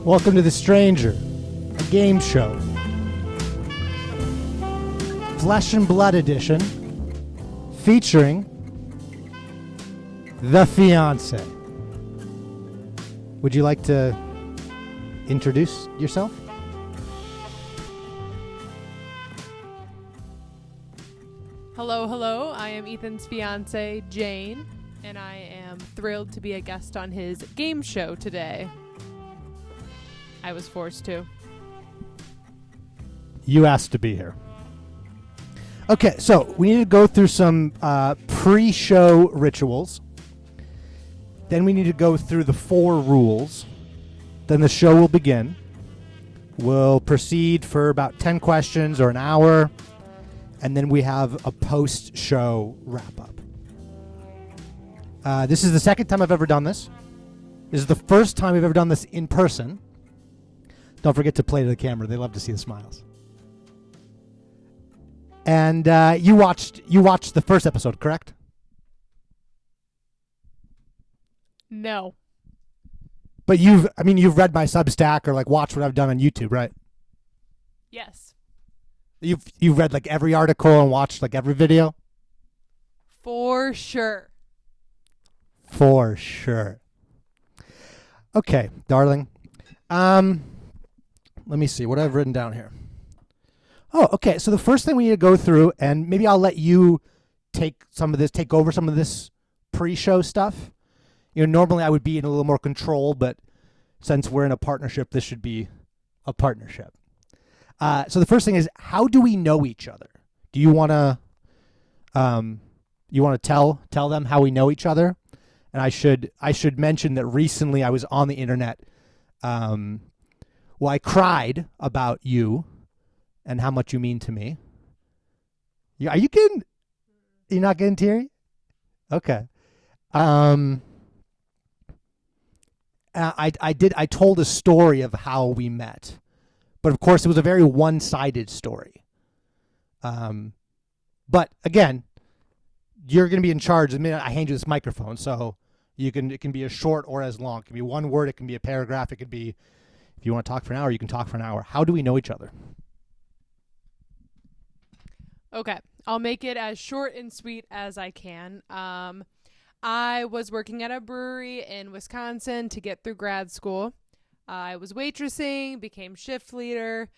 Welcome to The Stranger, a game show. Flesh and Blood edition, featuring the Fiance. Would you like to introduce yourself? Hello. I am Ethan's fiance, Jane, and I am thrilled to be a guest on his game show today. I was forced to. You asked to be here. Okay, so we need to go through some pre-show rituals. Then we need to go through the 4 rules. Then the show will begin. We'll proceed for about 10 questions or an hour. And then we have a post-show wrap-up. This is the second time I've ever done this. This is the first time we've ever done this in person. Don't forget to play to the camera. They love to see the smiles. And you watched the first episode, correct? No. But you've read my Substack or like watched what I've done on YouTube, right? Yes. You've read like every article and watched like every video? For sure. For sure. Okay, darling. Let me see what I've written down here. Oh, okay. So the first thing we need to go through, and maybe I'll let you take over some of this pre-show stuff. You know, normally I would be in a little more control, but since we're in a partnership, this should be a partnership. So the first thing is, how do we know each other? Do you want to tell them how we know each other? And I should mention that recently I was on the internet. I cried about you and how much you mean to me. Are you kidding? You're not getting teary? Okay. I told a story of how we met, but of course it was a very one-sided story. But again, you're going to be in charge the minute I hand you this microphone, so it can be as short or as long. It can be one word, it can be a paragraph, it could be, if you want to talk for an hour, you can talk for an hour. How do we know each other? Okay. I'll make it as short and sweet as I can. I was working at a brewery in Wisconsin to get through grad school. I was waitressing, became shift leader,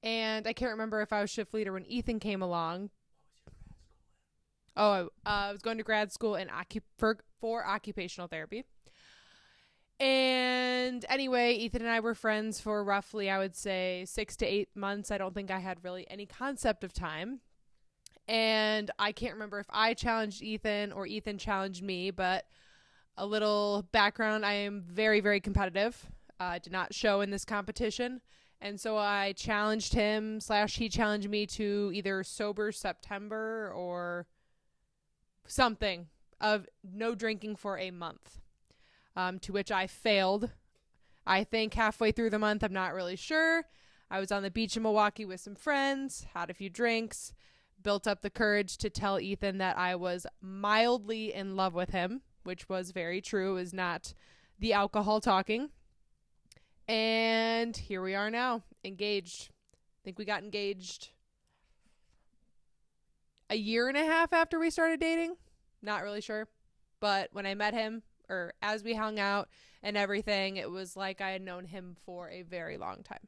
and I can't remember if I was shift leader when Ethan came along. Oh, I was going to grad school for occupational therapy. And anyway, Ethan and I were friends for roughly, I would say, 6 to 8 months. I don't think I had really any concept of time. And I can't remember if I challenged Ethan or Ethan challenged me, but a little background, I am very, very competitive. Did not show in this competition. And so I challenged him / he challenged me to either sober September or something of no drinking for a month, to which I failed. I think halfway through the month, I'm not really sure. I was on the beach in Milwaukee with some friends, had a few drinks, built up the courage to tell Ethan that I was mildly in love with him, which was very true. It was not the alcohol talking. And here we are now, engaged. I think we got engaged a year and a half after we started dating. Not really sure. But when I met him, or as we hung out and everything, it was like I had known him for a very long time.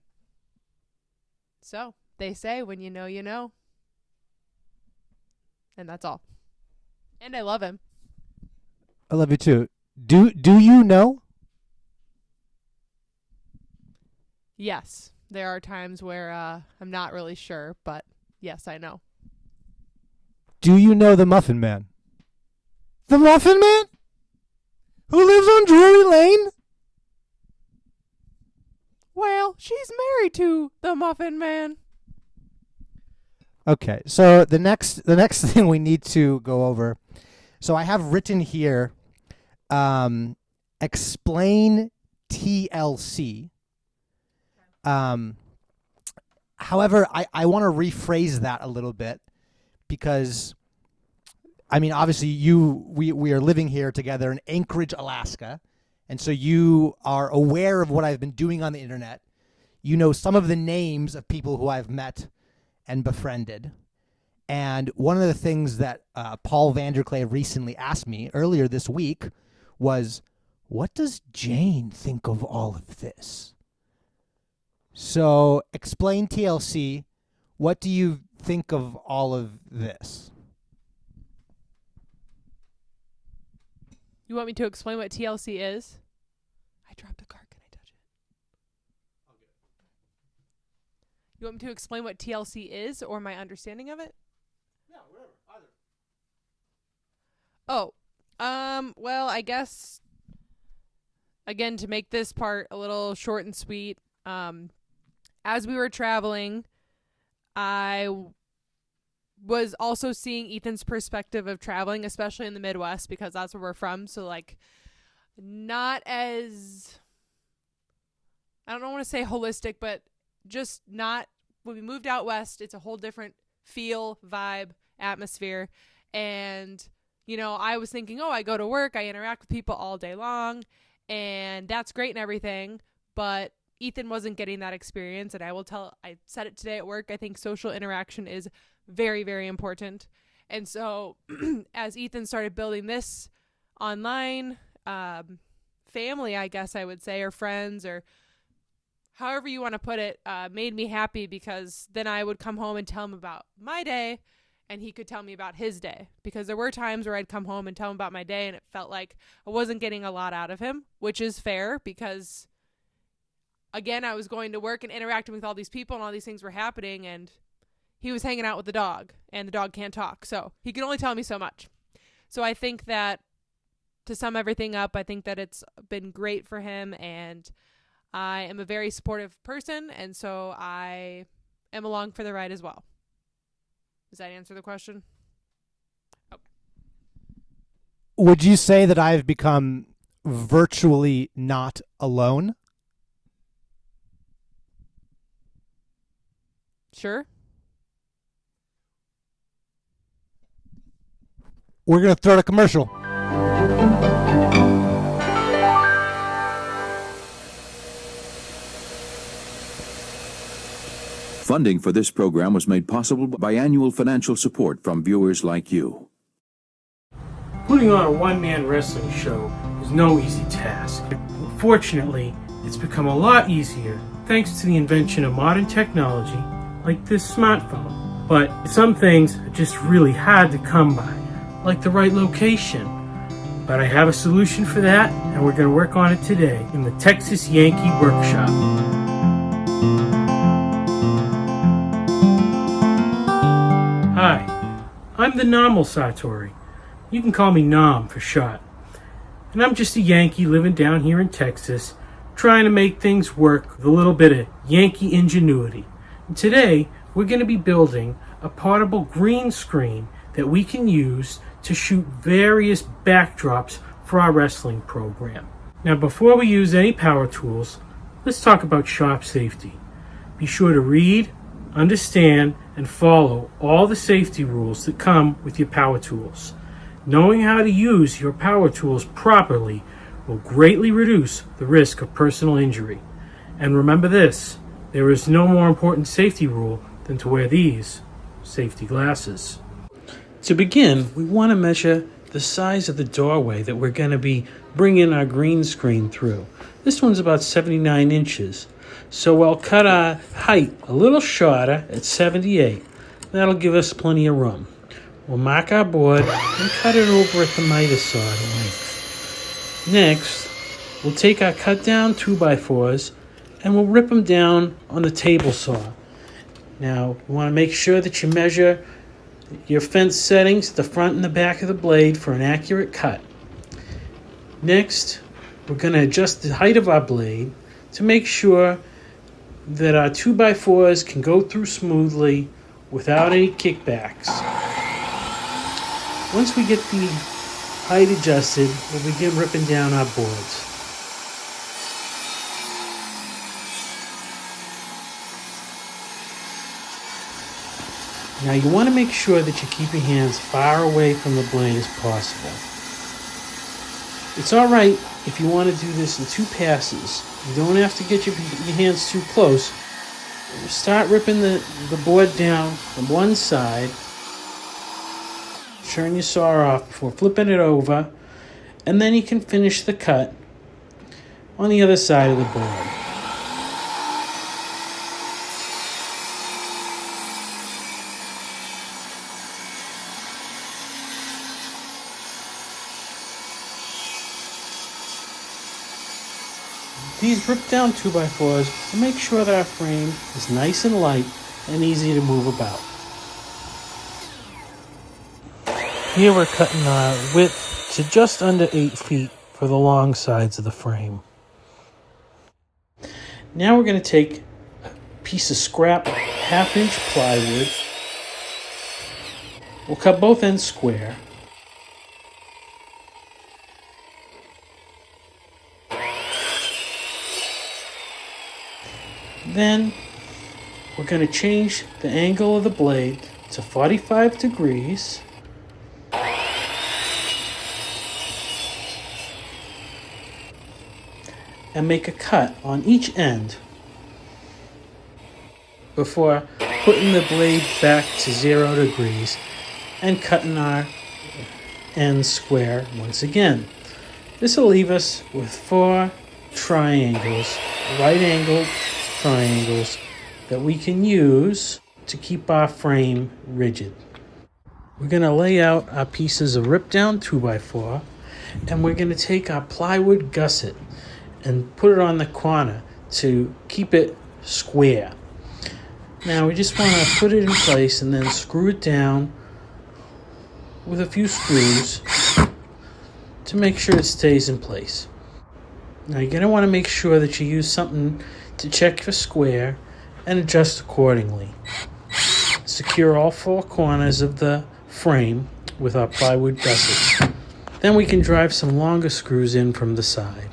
So they say when you know, you know. And that's all. And I love him. I love you too. Do you know? Yes. There are times where I'm not really sure, but yes, I know. Do you know the Muffin Man? The Muffin Man? Who lives on Drury Lane? Well, she's married to the Muffin Man. Okay, so the next thing we need to go over. So I have written here, explain TLC. However, I want to rephrase that a little bit because, I mean, obviously we are living here together in Anchorage, Alaska, And so you are aware of what I've been doing on the internet. You know some of the names of people who I've met and befriended. And one of the things that Paul Vanderklay recently asked me earlier this week was, what does Jane think of all of this? So explain TLC. What do you think of all of this? You want me to explain what TLC is? I dropped a card. Can I touch it? You want me to explain what TLC is or my understanding of it? Yeah, whatever. Either. Well, I guess, again, to make this part a little short and sweet, as we were traveling, I was also seeing Ethan's perspective of traveling, especially in the Midwest, because that's where we're from. So, like, not as, I don't want to say holistic, but just not, when we moved out west, it's a whole different feel, vibe, atmosphere. And, you know, I was thinking, I go to work, I interact with people all day long, and that's great and everything, but Ethan wasn't getting that experience. And I said it today at work, I think social interaction is very, very important. And so as Ethan started building this online family, I guess I would say, or friends, or however you want to put it, made me happy, because then I would come home and tell him about my day, and he could tell me about his day. Because there were times where I'd come home and tell him about my day, and it felt like I wasn't getting a lot out of him, which is fair, because, again, I was going to work and interacting with all these people, and all these things were happening, and he was hanging out with the dog, and the dog can't talk. So he could only tell me so much. So I think that, to sum everything up, I think that it's been great for him, and I am a very supportive person, and so I am along for the ride as well. Does that answer the question? Okay. Would you say that I've become virtually not alone? Sure. We're going to throw a commercial. Funding for this program was made possible by annual financial support from viewers like you. Putting on a one-man wrestling show is no easy task. Fortunately, it's become a lot easier thanks to the invention of modern technology like this smartphone. But some things are just really hard to come by, like the right location. But I have a solution for that, and we're going to work on it today in the Texas Yankee Workshop. Hi, I'm the Michael Sartori. You can call me Nom for short. And I'm just a Yankee living down here in Texas, trying to make things work with a little bit of Yankee ingenuity. And today, we're going to be building a portable green screen that we can use to shoot various backdrops for our wrestling program. Now, before we use any power tools, let's talk about shop safety. Be sure to read, understand, and follow all the safety rules that come with your power tools. Knowing how to use your power tools properly will greatly reduce the risk of personal injury. And remember this, there is no more important safety rule than to wear these safety glasses. To begin, we want to measure the size of the doorway that we're going to be bringing our green screen through. This one's about 79 inches. So I'll cut our height a little shorter at 78. That'll give us plenty of room. We'll mark our board and cut it over at the miter saw length. Next, we'll take our cut down 2x4s and we'll rip them down on the table saw. Now, you want to make sure that you measure your fence settings, the front and the back of the blade, for an accurate cut. Next, we're going to adjust the height of our blade to make sure that our 2x4s can go through smoothly without any kickbacks. Once we get the height adjusted, we'll begin ripping down our boards. Now you want to make sure that you keep your hands far away from the blade as possible. It's alright if you want to do this in 2 passes, you don't have to get your hands too close. Start ripping the board down from one side. Turn your saw off before flipping it over, and then you can finish the cut on the other side of the board. These rip down 2x4s to make sure that our frame is nice and light and easy to move about. Here we're cutting our width to just under 8 feet for the long sides of the frame. Now we're going to take a piece of scrap 1/2-inch plywood. We'll cut both ends square. Then we're going to change the angle of the blade to 45 degrees. And make a cut on each end before putting the blade back to 0 degrees and cutting our ends square once again. This will leave us with 4 triangles, right-angled triangles that we can use to keep our frame rigid. We're going to lay out our pieces of ripped down 2x4, and we're going to take our plywood gusset and put it on the corner to keep it square. Now we just want to put it in place and then screw it down with a few screws to make sure it stays in place. Now you're going to want to make sure that you use something to check for square and adjust accordingly. Secure all 4 corners of the frame with our plywood gusset. Then we can drive some longer screws in from the side.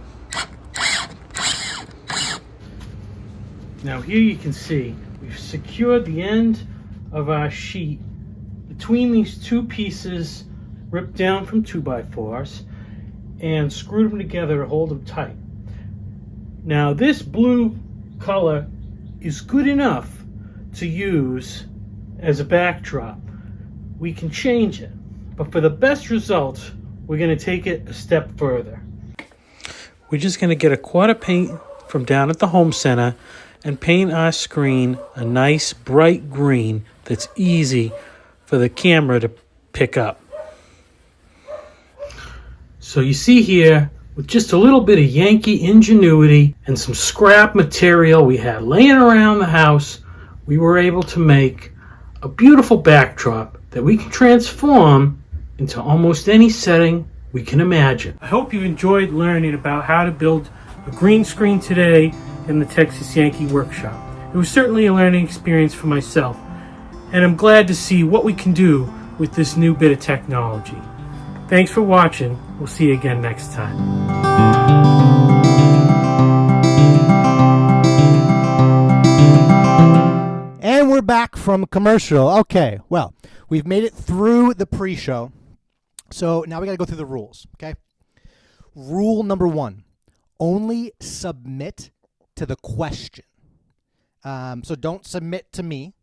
Now here you can see we've secured the end of our sheet between these 2 pieces ripped down from 2x4s and screwed them together to hold them tight. Now this blue color is good enough to use as a backdrop. We can change it, but for the best result, we're going to take it a step further. We're just going to get a quart of paint from down at the home center and paint our screen a nice bright green that's easy for the camera to pick up. So you see here, with just a little bit of Yankee ingenuity and some scrap material we had laying around the house, we were able to make a beautiful backdrop that we can transform into almost any setting we can imagine. I hope you enjoyed learning about how to build a green screen today in the Texas Yankee Workshop. It was certainly a learning experience for myself, and I'm glad to see what we can do with this new bit of technology. Thanks for watching. We'll see you again next time. And we're back from commercial. Okay, well, we've made it through the pre-show. So now we got to go through the rules, okay? Rule number 1, only submit to the question. So don't submit to me.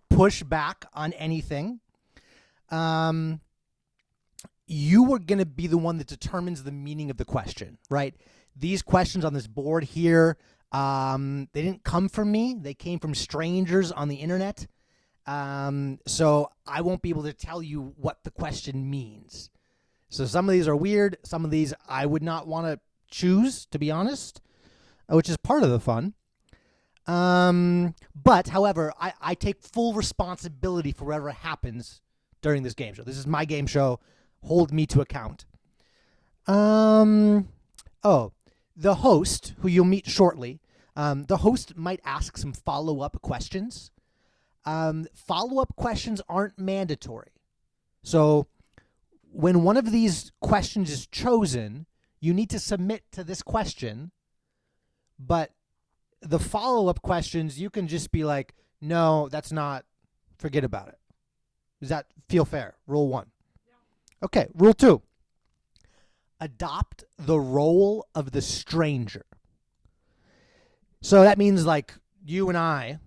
Push back on anything. You are going to be the one that determines the meaning of the question, right? These questions on this board here, they didn't come from me. They came from strangers on the internet. So I won't be able to tell you what the question means. So some of these are weird. Some of these I would not want to choose, to be honest, which is part of the fun. But, however, I take full responsibility for whatever happens during this game show. This is my game show. Hold me to account. The host, who you'll meet shortly, the host might ask some follow-up questions. Follow-up questions aren't mandatory. So when one of these questions is chosen, you need to submit to this question, but the follow-up questions, you can just be like, no, that's not, forget about it. Does that feel fair? Rule 1. Yeah. Okay, rule 2. adopt the role of the stranger. So that means like you and I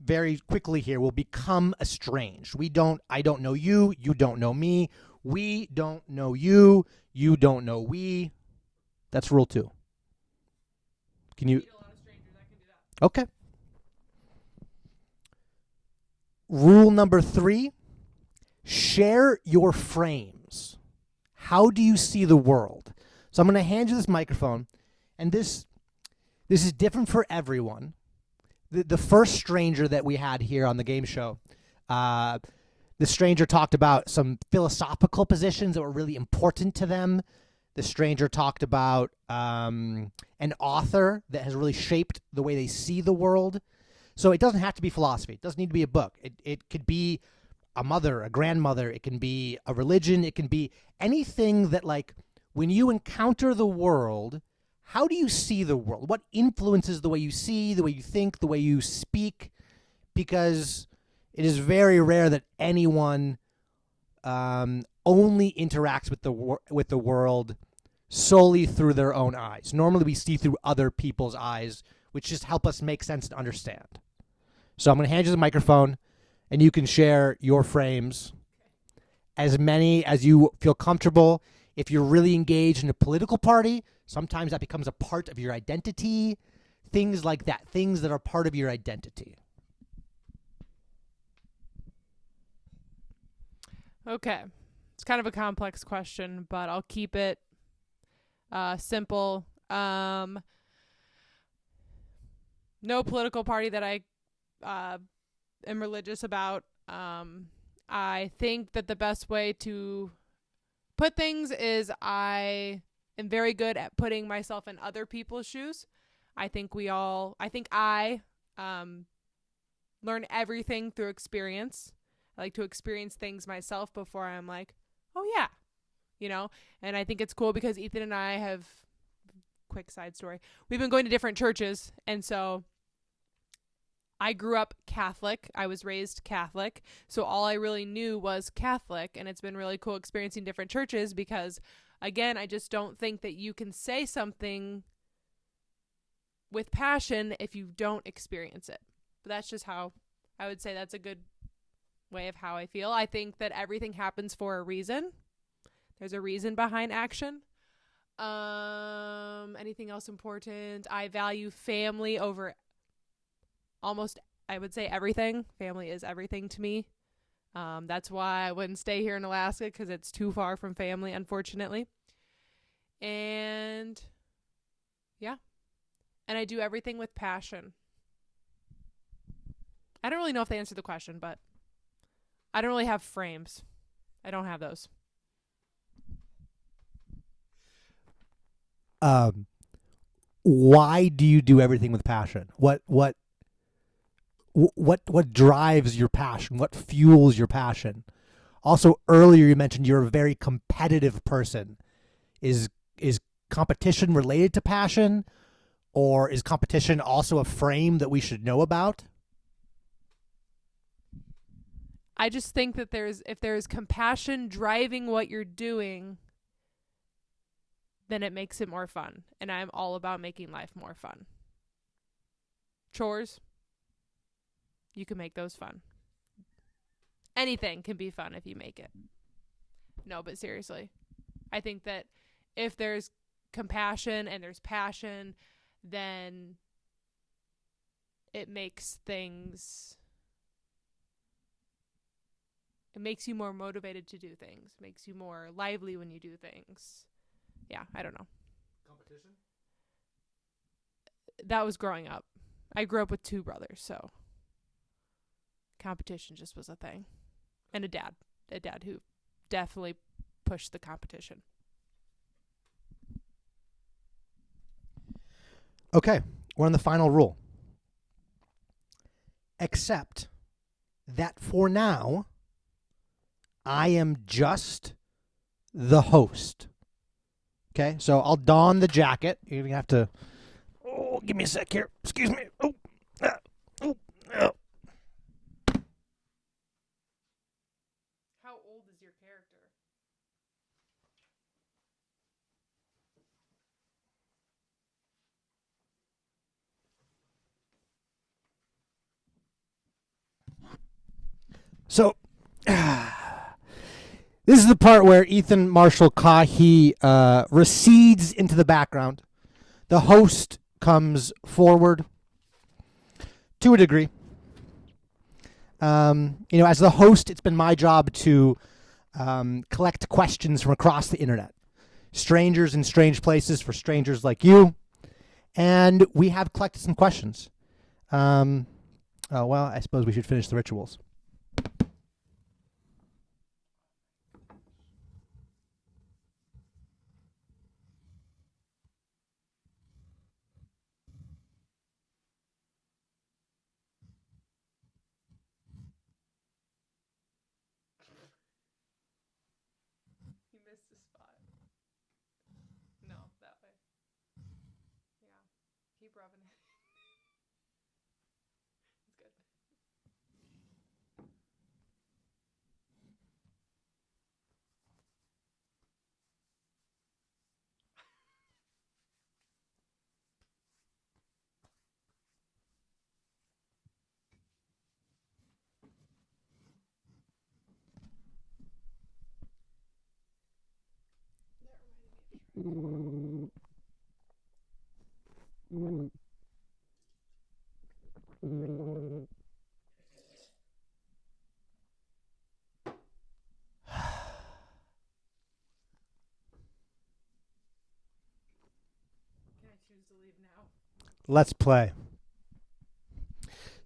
very quickly here will become estranged. I don't know you, you don't know me. We don't know you, you don't know we. That's rule 2. Can you? Okay. Rule number 3, share your frames. How do you see the world? So I'm going to hand you this microphone, and this is different for everyone. The first stranger that we had here on the game show, the stranger talked about some philosophical positions that were really important to them. The stranger talked about an author that has really shaped the way they see the world. So it doesn't have to be philosophy. It doesn't need to be a book. It could be a mother, a grandmother. It can be a religion. It can be anything that, like, when you encounter the world, how do you see the world? What influences the way you see, the way you think, the way you speak? Because it is very rare that anyone only interacts with the world solely through their own eyes. Normally we see through other people's eyes, which just help us make sense and understand. So I'm going to hand you the microphone, and you can share your frames, as many as you feel comfortable. If you're really engaged in a political party, sometimes that becomes a part of your identity. Things like that, things that are part of your identity. Okay. It's kind of a complex question, but I'll keep it simple. No political party that I am religious about. I think that the best way to put things is I am very good at putting myself in other people's shoes. I I learn everything through experience. I like to experience things myself before I'm like, oh yeah, and I think it's cool because Ethan and I have, quick side story, we've been going to different churches, and so I grew up Catholic. I was raised Catholic, so all I really knew was Catholic, and it's been really cool experiencing different churches because, again, I just don't think that you can say something with passion if you don't experience it. But that's just how I would say that's a good way of how I feel. I think that everything happens for a reason. There's a reason behind action. Anything else important? I value family over almost, I would say, everything. Family is everything to me. That's why I wouldn't stay here in Alaska, because it's too far from family, unfortunately. And yeah. And I do everything with passion. I don't really know if they answered the question, but I don't really have frames. I don't have those. Why do you do everything with passion? What drives your passion? What fuels your passion? Also, earlier you mentioned you're a very competitive person. Is competition related to passion, or is competition also a frame that we should know about? I just think that if there's compassion driving what you're doing, then it makes it more fun. And I'm all about making life more fun. Chores, you can make those fun. Anything can be fun if you make it. No, but seriously, I think that if there's compassion and there's passion, then it makes you more motivated to do things. Makes you more lively when you do things. Yeah, I don't know. Competition? That was growing up. I grew up with 2 brothers, so competition just was a thing. And a dad who definitely pushed the competition. Okay, we're on the final rule. Except that for now, I am just the host. Okay, so I'll don the jacket. You're going to have to... Oh, give me a sec here. Excuse me. Oh. How old is your character? So, this is the part where Ethan Marshall Kahi recedes into the background. The host comes forward to a degree. As the host, it's been my job to collect questions from across the internet. Strangers in strange places for strangers like you. And we have collected some questions. I suppose we should finish the rituals. You missed a spot. No, that way. Yeah. Keep rubbing it. It's good. That reminded me of Can I choose to leave now? Let's play.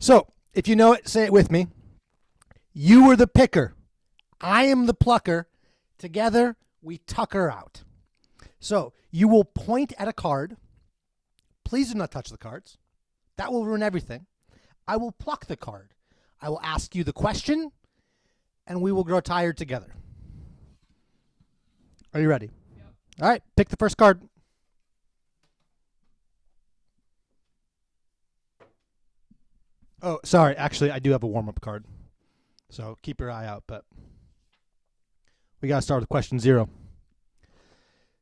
So, if you know it, say it with me. You are the picker. I am the plucker. Together, we tucker out. So, you will point at a card. Please do not touch the cards. That will ruin everything. I will pluck the card. I will ask you the question, and we will grow tired together. Are you ready? Yep. All right, pick the first card. Oh, sorry. Actually, I do have a warm-up card. So keep your eye out, but we got to start with question 0.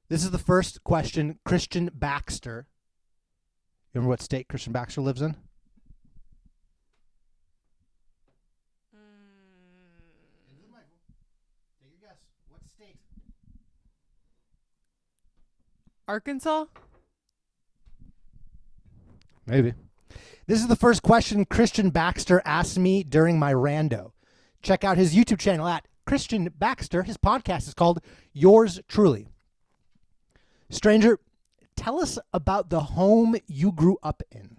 This is the first question. Christian Baxter. You remember what state Christian Baxter lives in? Michael. Take your guess. What state? Arkansas? Maybe. This is the first question Christian Baxter asked me during my rando. Check out his YouTube channel at Christian Baxter. His podcast is called Yours Truly. Stranger, tell us about the home you grew up in.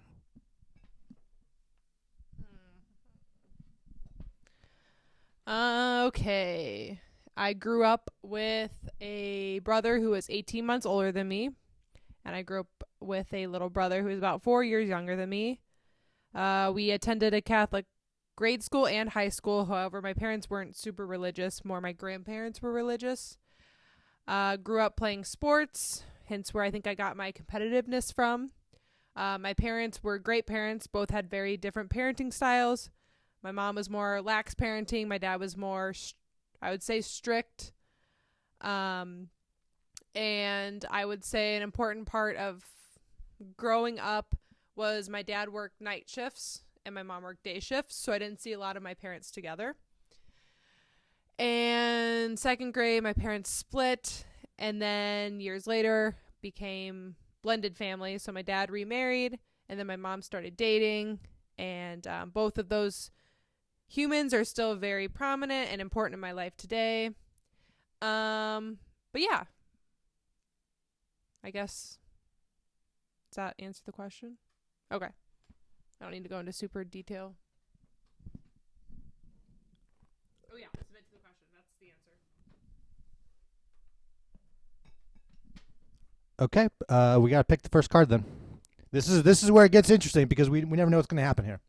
Okay. I grew up with a brother who was 18 months older than me, and I grew up with a little brother who was about 4 years younger than me. We attended a Catholic grade school and high school. However, my parents weren't super religious. More my grandparents were religious. Grew up playing sports, hence where I think I got my competitiveness from. My parents were great parents. Both had very different parenting styles. My mom was more lax parenting. My dad was more, I would say, strict. And I would say an important part of growing up was my dad worked night shifts and my mom worked day shifts, so I didn't see a lot of my parents together. And second grade, my parents split, and then years later became blended family. So my dad remarried, and then my mom started dating, and both of those humans are still very prominent and important in my life today. But yeah, I guess, does that answer the question? Okay. I don't need to go into super detail. Oh yeah, submit to the question. That's the answer. Okay, we got to pick the first card then. This is where it gets interesting because we never know what's going to happen here.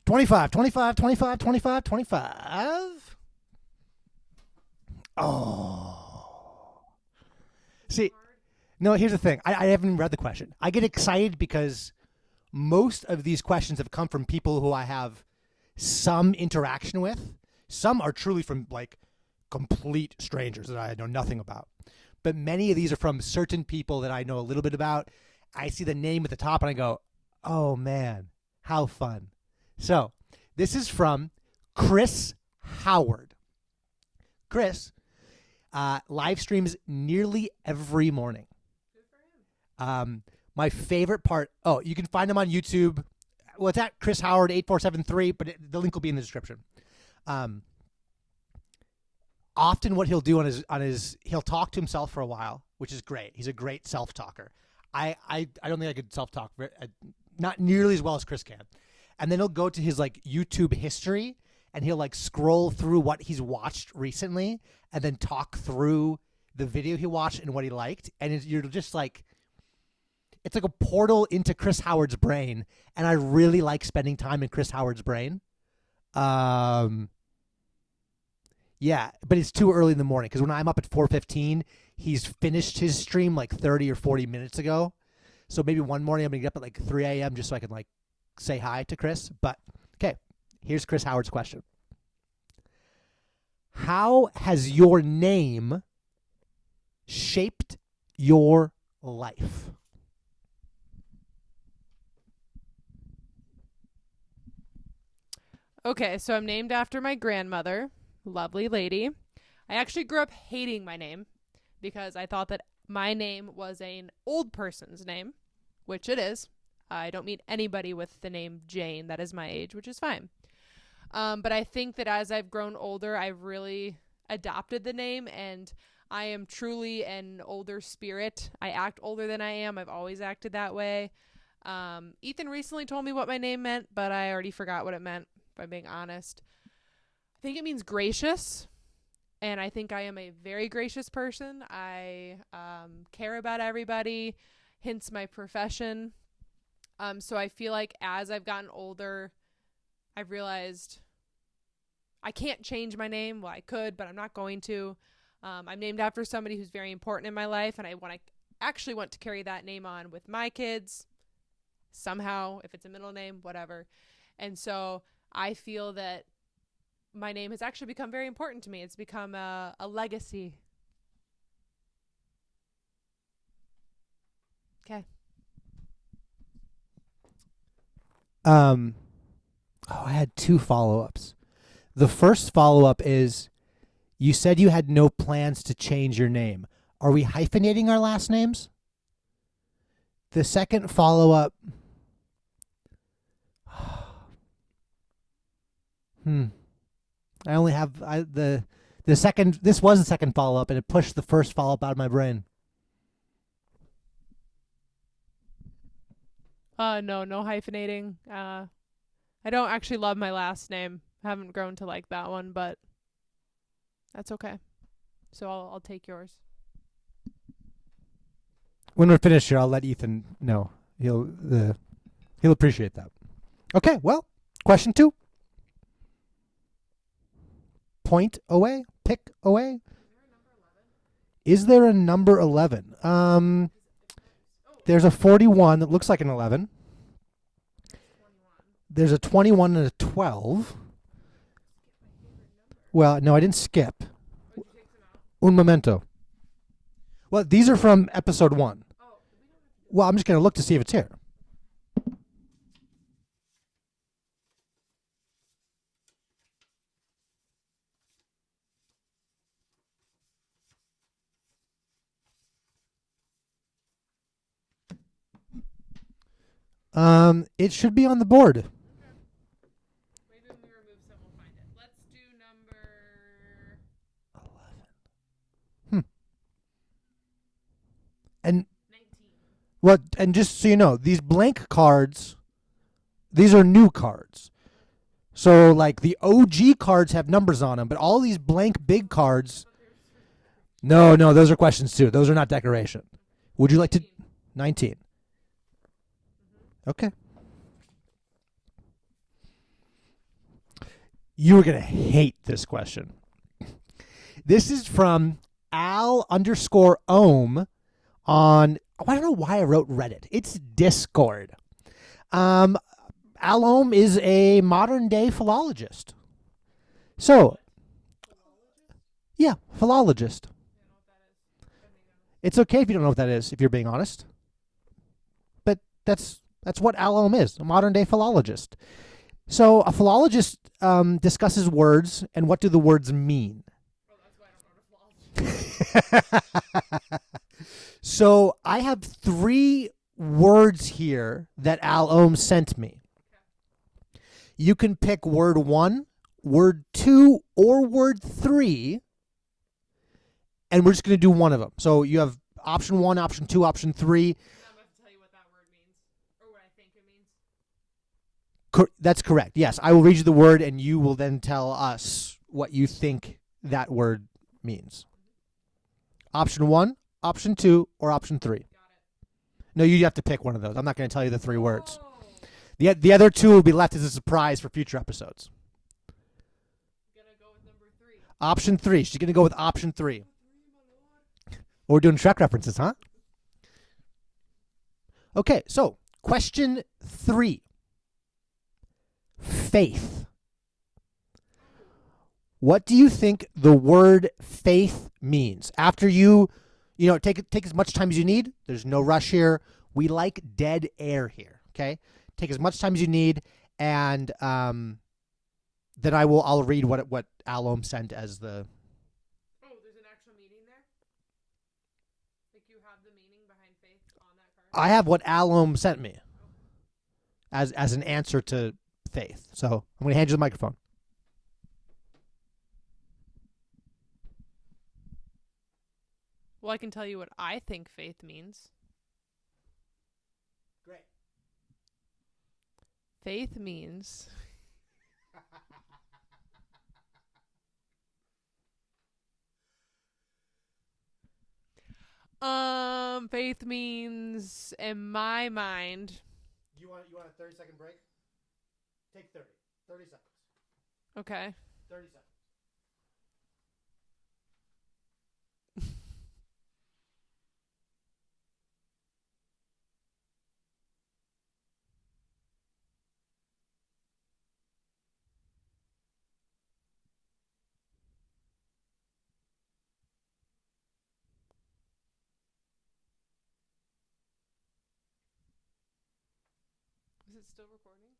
25, 25, 25, 25, 25. Oh. See, no, here's the thing. I haven't even read the question. I get excited because most of these questions have come from people who I have some interaction with. Some are truly from like complete strangers that I know nothing about. But many of these are from certain people that I know a little bit about. I see the name at the top and I go, oh man, how fun. So this is from Chris Howard. Chris live streams nearly every morning. My favorite part, you can find him on YouTube. Well, it's at Chris Howard 8473, but the link will be in the description. Often what he'll do on his he'll talk to himself for a while, which is great. He's a great self-talker. I don't think I could self-talk not nearly as well as Chris can. And then he'll go to his like YouTube history and he'll like scroll through what he's watched recently and then talk through the video he watched and what he liked. And you're just like, it's like a portal into Chris Howard's brain. And I really like spending time in Chris Howard's brain. Yeah, but it's too early in the morning because when I'm up at 4:15, he's finished his stream like 30 or 40 minutes ago. So maybe one morning I'm going to get up at like 3 a.m. just so I can like say hi to Chris. But okay, here's Chris Howard's question. How has your name shaped your life? Okay, so I'm named after my grandmother, lovely lady. I actually grew up hating my name because I thought that my name was an old person's name, which it is. I don't meet anybody with the name Jane that is my age, which is fine. But I think that as I've grown older, I've really adopted the name, and I am truly an older spirit. I act older than I am. I've always acted that way. Ethan recently told me what my name meant, but I already forgot what it meant, if I'm being honest. I think it means gracious, and I think I am a very gracious person. I care about everybody, hence my profession. So I feel like as I've gotten older, I've realized I can't change my name. Well, I could, but I'm not going to. I'm named after somebody who's very important in my life, and I actually want to carry that name on with my kids somehow, if it's a middle name, whatever. And so I feel that my name has actually become very important to me. It's become a legacy. Okay. I had two follow-ups. The first follow-up is, you said you had no plans to change your name. Are we hyphenating our last names? The second follow-up, I only have the second. This was the second follow-up, and it pushed the first follow-up out of my brain. No hyphenating. I don't actually love my last name. I haven't grown to like that one, but that's okay. So I'll take yours. When we're finished here, I'll let Ethan know. He'll appreciate that. Okay, well, question 2. Point away, pick away. Is there a number 11? There's a 41 that looks like an 11. There's a 21 and a 12. Well, no, I didn't skip. Un momento. Well, these are from episode 1. Well, I'm just going to look to see if it's here. It should be on the board. Okay. Maybe when we remove some, we'll find it. Let's do number 11. And 19. well, and just so you know, these blank cards, these are new cards. So like the OG cards have numbers on them, but all these blank big cards, no, those are questions too. Those are not decoration. Would you like to 19? Okay. You are going to hate this question. This is from Al_Ohm on, I don't know why I wrote Reddit. It's Discord. Al_Ohm is a modern day philologist. So, yeah, philologist. It's okay if you don't know what that is, if you're being honest. But that's what Al_Ohm is, a modern day philologist. So a philologist discusses words and what do the words mean. Oh, that's why I don't know what a philologist. So I have 3 words here that Al Ohm sent me. You can pick word 1, word 2, or word 3, and we're just going to do one of them. So you have option 1, option 2, option 3. I'm about to tell you what that word means, or what I think it means. That's correct. Yes, I will read you the word, and you will then tell us what you think that word means. Option 1, option 2, or option 3. Got it. No, you have to pick one of those. I'm not going to tell you the 3 words. Oh. The other 2 will be left as a surprise for future episodes. Gonna go with number 3. Option 3. She's going to go with option 3. We're doing Shrek references, huh? Okay, so question 3. Faith. What do you think the word faith means? After you take as much time as you need. There's no rush here. We like dead air here, okay? Take as much time as you need, and then I'll read what Al Ohm sent as the. Oh, there's an actual meaning there? Like you have the meaning behind faith on that card? I have what Al Ohm sent me as an answer to faith. So I'm going to hand you the microphone. Well, I can tell you what I think faith means. Great. Faith means faith means in my mind. You want a 30-second break? Take 30. 30 seconds. Okay. 30 seconds. Is it still recording?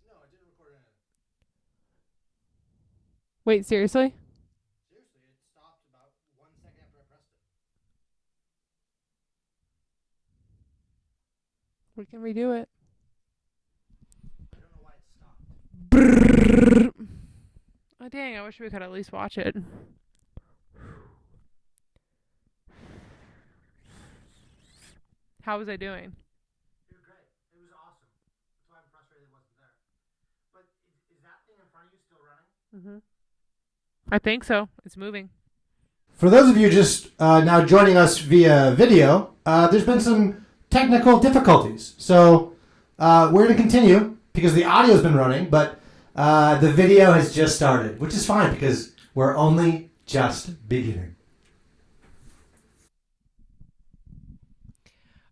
No, I didn't record anything. Wait, seriously? Seriously, it stopped about 1 second after I pressed it. We can redo it. I don't know why it stopped. Oh, dang, I wish we could at least watch it. How was I doing? You're great. It was awesome. That's why I'm frustrated it wasn't there. But is that thing in front of you still running? I think so. It's moving. For those of you just now joining us via video, there's been some technical difficulties. So we're going to continue because the audio's been running, but the video has just started, which is fine because we're only just beginning.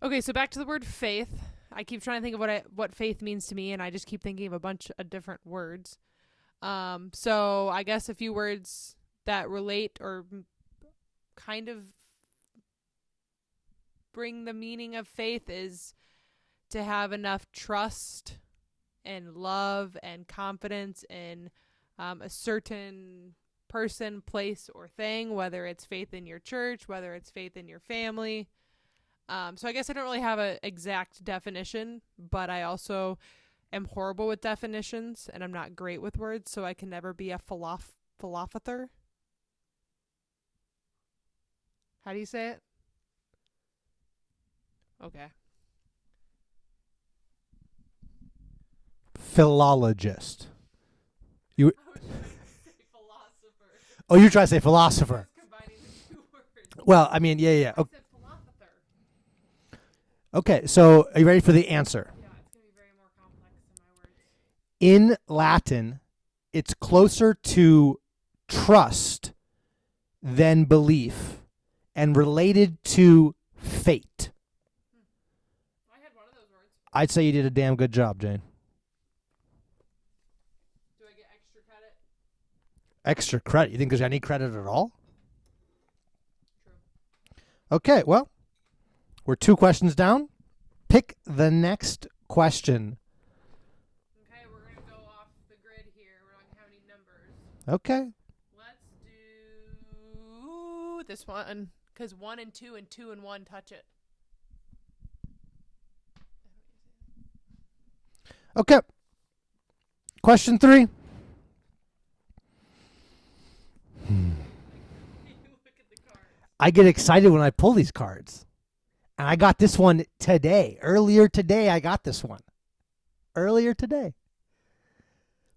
Okay, so back to the word faith. I keep trying to think of what faith means to me, and I just keep thinking of a bunch of different words. So I guess a few words that relate or kind of bring the meaning of faith is to have enough trust and love and confidence in a certain person, place, or thing, whether it's faith in your church, whether it's faith in your family. So I guess I don't really have an exact definition, but I also am horrible with definitions, and I'm not great with words, so I can never be a philosopher. How do you say it? Okay. Philologist. You? I was trying to say philosopher. Oh, you're trying to say philosopher. Combining the 2 words. Well, I mean, yeah. I said philosopher. Okay, so are you ready for the answer? Yeah, it's going to be very more complex than my words. In Latin, it's closer to trust than belief and related to fate. I had one of those words. I'd say you did a damn good job, Jane. Do I get extra credit? Extra credit? You think there's any credit at all? Okay, well, we're 2 questions down. Pick the next question. Okay, we're going to go off the grid here. We're not going to have any numbers. Okay. Let's do this one, because 1 and 2 and 2 and 1 touch it. Okay. Question 3. Look at the cards. I get excited when I pull these cards. And I got this one today. Earlier today, I got this one. Earlier today.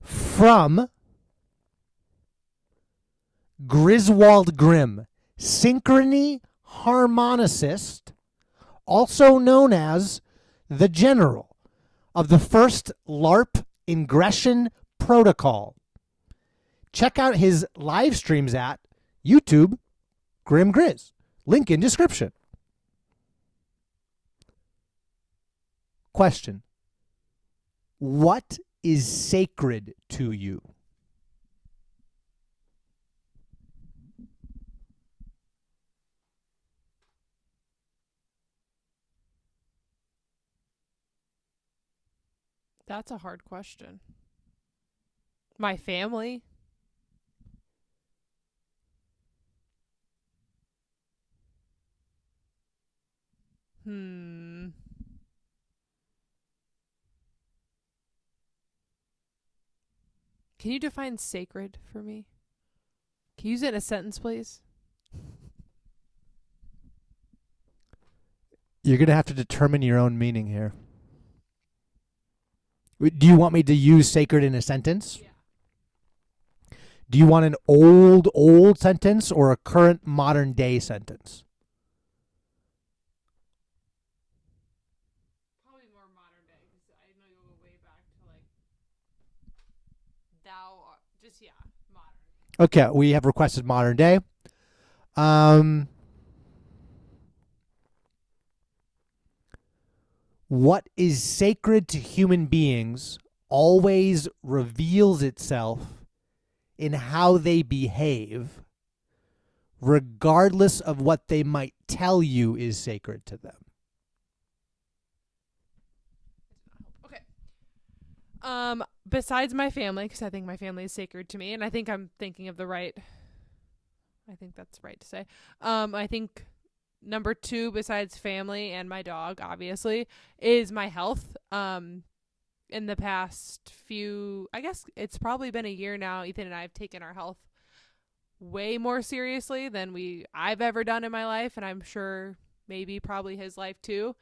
From Griswold Grimm, synchrony harmonicist, also known as the General of the first LARP ingression protocol. Check out his live streams at YouTube, Grim Grizz. Link in description. Question. What is sacred to you? That's a hard question. My family. Can you define sacred for me? Can you use it in a sentence, please? You're going to have to determine your own meaning here. Do you want me to use sacred in a sentence? Yeah. Do you want an old sentence or a current modern day sentence? Probably more modern day, because I know you'll go way back to like thou art, just modern. Okay, we have requested modern day. What is sacred to human beings always reveals itself in how they behave, regardless of what they might tell you is sacred to them. Okay. Besides my family, because I think my family is sacred to me, and I think I'm thinking of the right. I think that's right to say. I think number 2, besides family and my dog, obviously, is my health. In the past I guess it's probably been a year now, Ethan and I have taken our health way more seriously than I've ever done in my life, and I'm sure maybe probably his life too.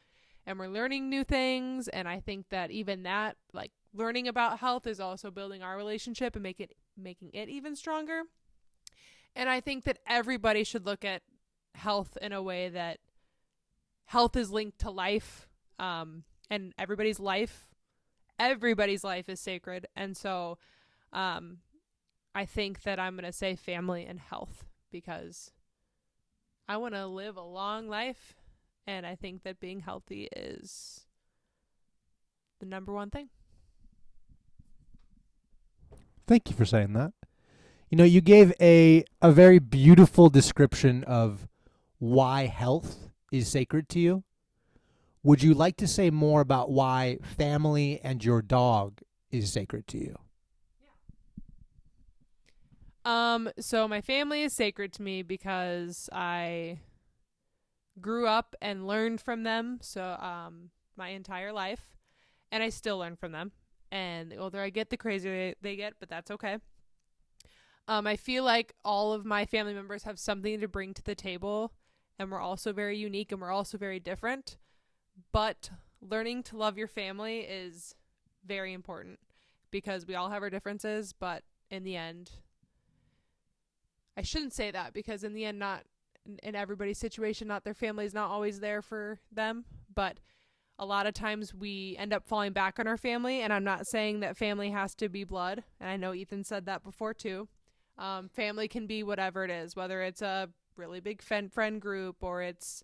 And we're learning new things, and I think that even that, like, learning about health is also building our relationship and making it even stronger. And I think that everybody should look at health in a way that health is linked to life, and everybody's life is sacred. And so I think that I'm going to say family and health, because I want to live a long life, and I think that being healthy is the number one thing. Thank you for saying that. You know, you gave a very beautiful description of why health is sacred to you. Would you like to say more about why family and your dog is sacred to you? So my family is sacred to me because I grew up and learned from them, my entire life, and I still learn from them. And the older I get, the crazier they get, but that's okay. I feel like all of my family members have something to bring to the table, and we're also very unique, and we're also very different. But learning to love your family is very important, because we all have our differences, but in the end, I shouldn't say that, because in the end, not in everybody's situation, not their family is not always there for them, but a lot of times we end up falling back on our family. And I'm not saying that family has to be blood, and I know Ethan said that before too. Family can be whatever it is, whether it's a really big friend group, or it's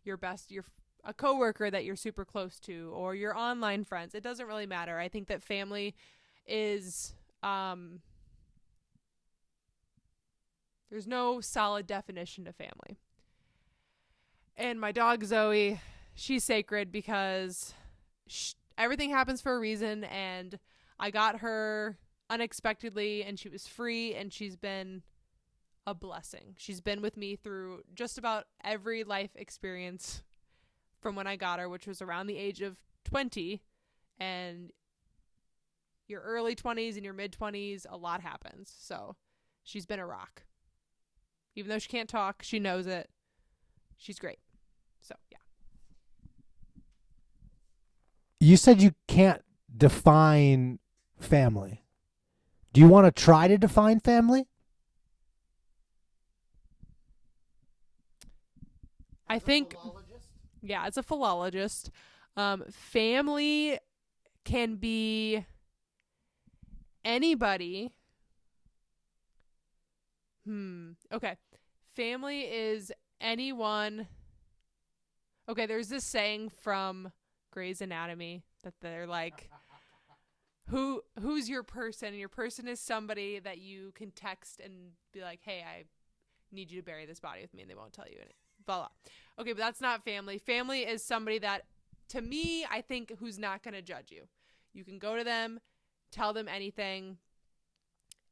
a coworker that you're super close to, or your online friends. It doesn't really matter. I think that family is, there's no solid definition to family. And my dog Zoe, she's sacred because everything happens for a reason, and I got her unexpectedly, and she was free, and she's been a blessing. She's been with me through just about every life experience from when I got her, which was around the age of 20, and your early 20s and your mid 20s, a lot happens. So she's been a rock. Even though she can't talk, she knows it. She's great. So, yeah. You said you can't define family. Do you want to try to define family? I think, yeah, as a philologist, family can be anybody. Okay. Family is anyone. Okay, there's this saying from Grey's Anatomy that they're like, who's your person? And your person is somebody that you can text and be like, hey, I need you to bury this body with me, and they won't tell you. Blah, blah. Okay, but that's not family. Family is somebody that, to me, I think, who's not going to judge you. You can go to them, tell them anything,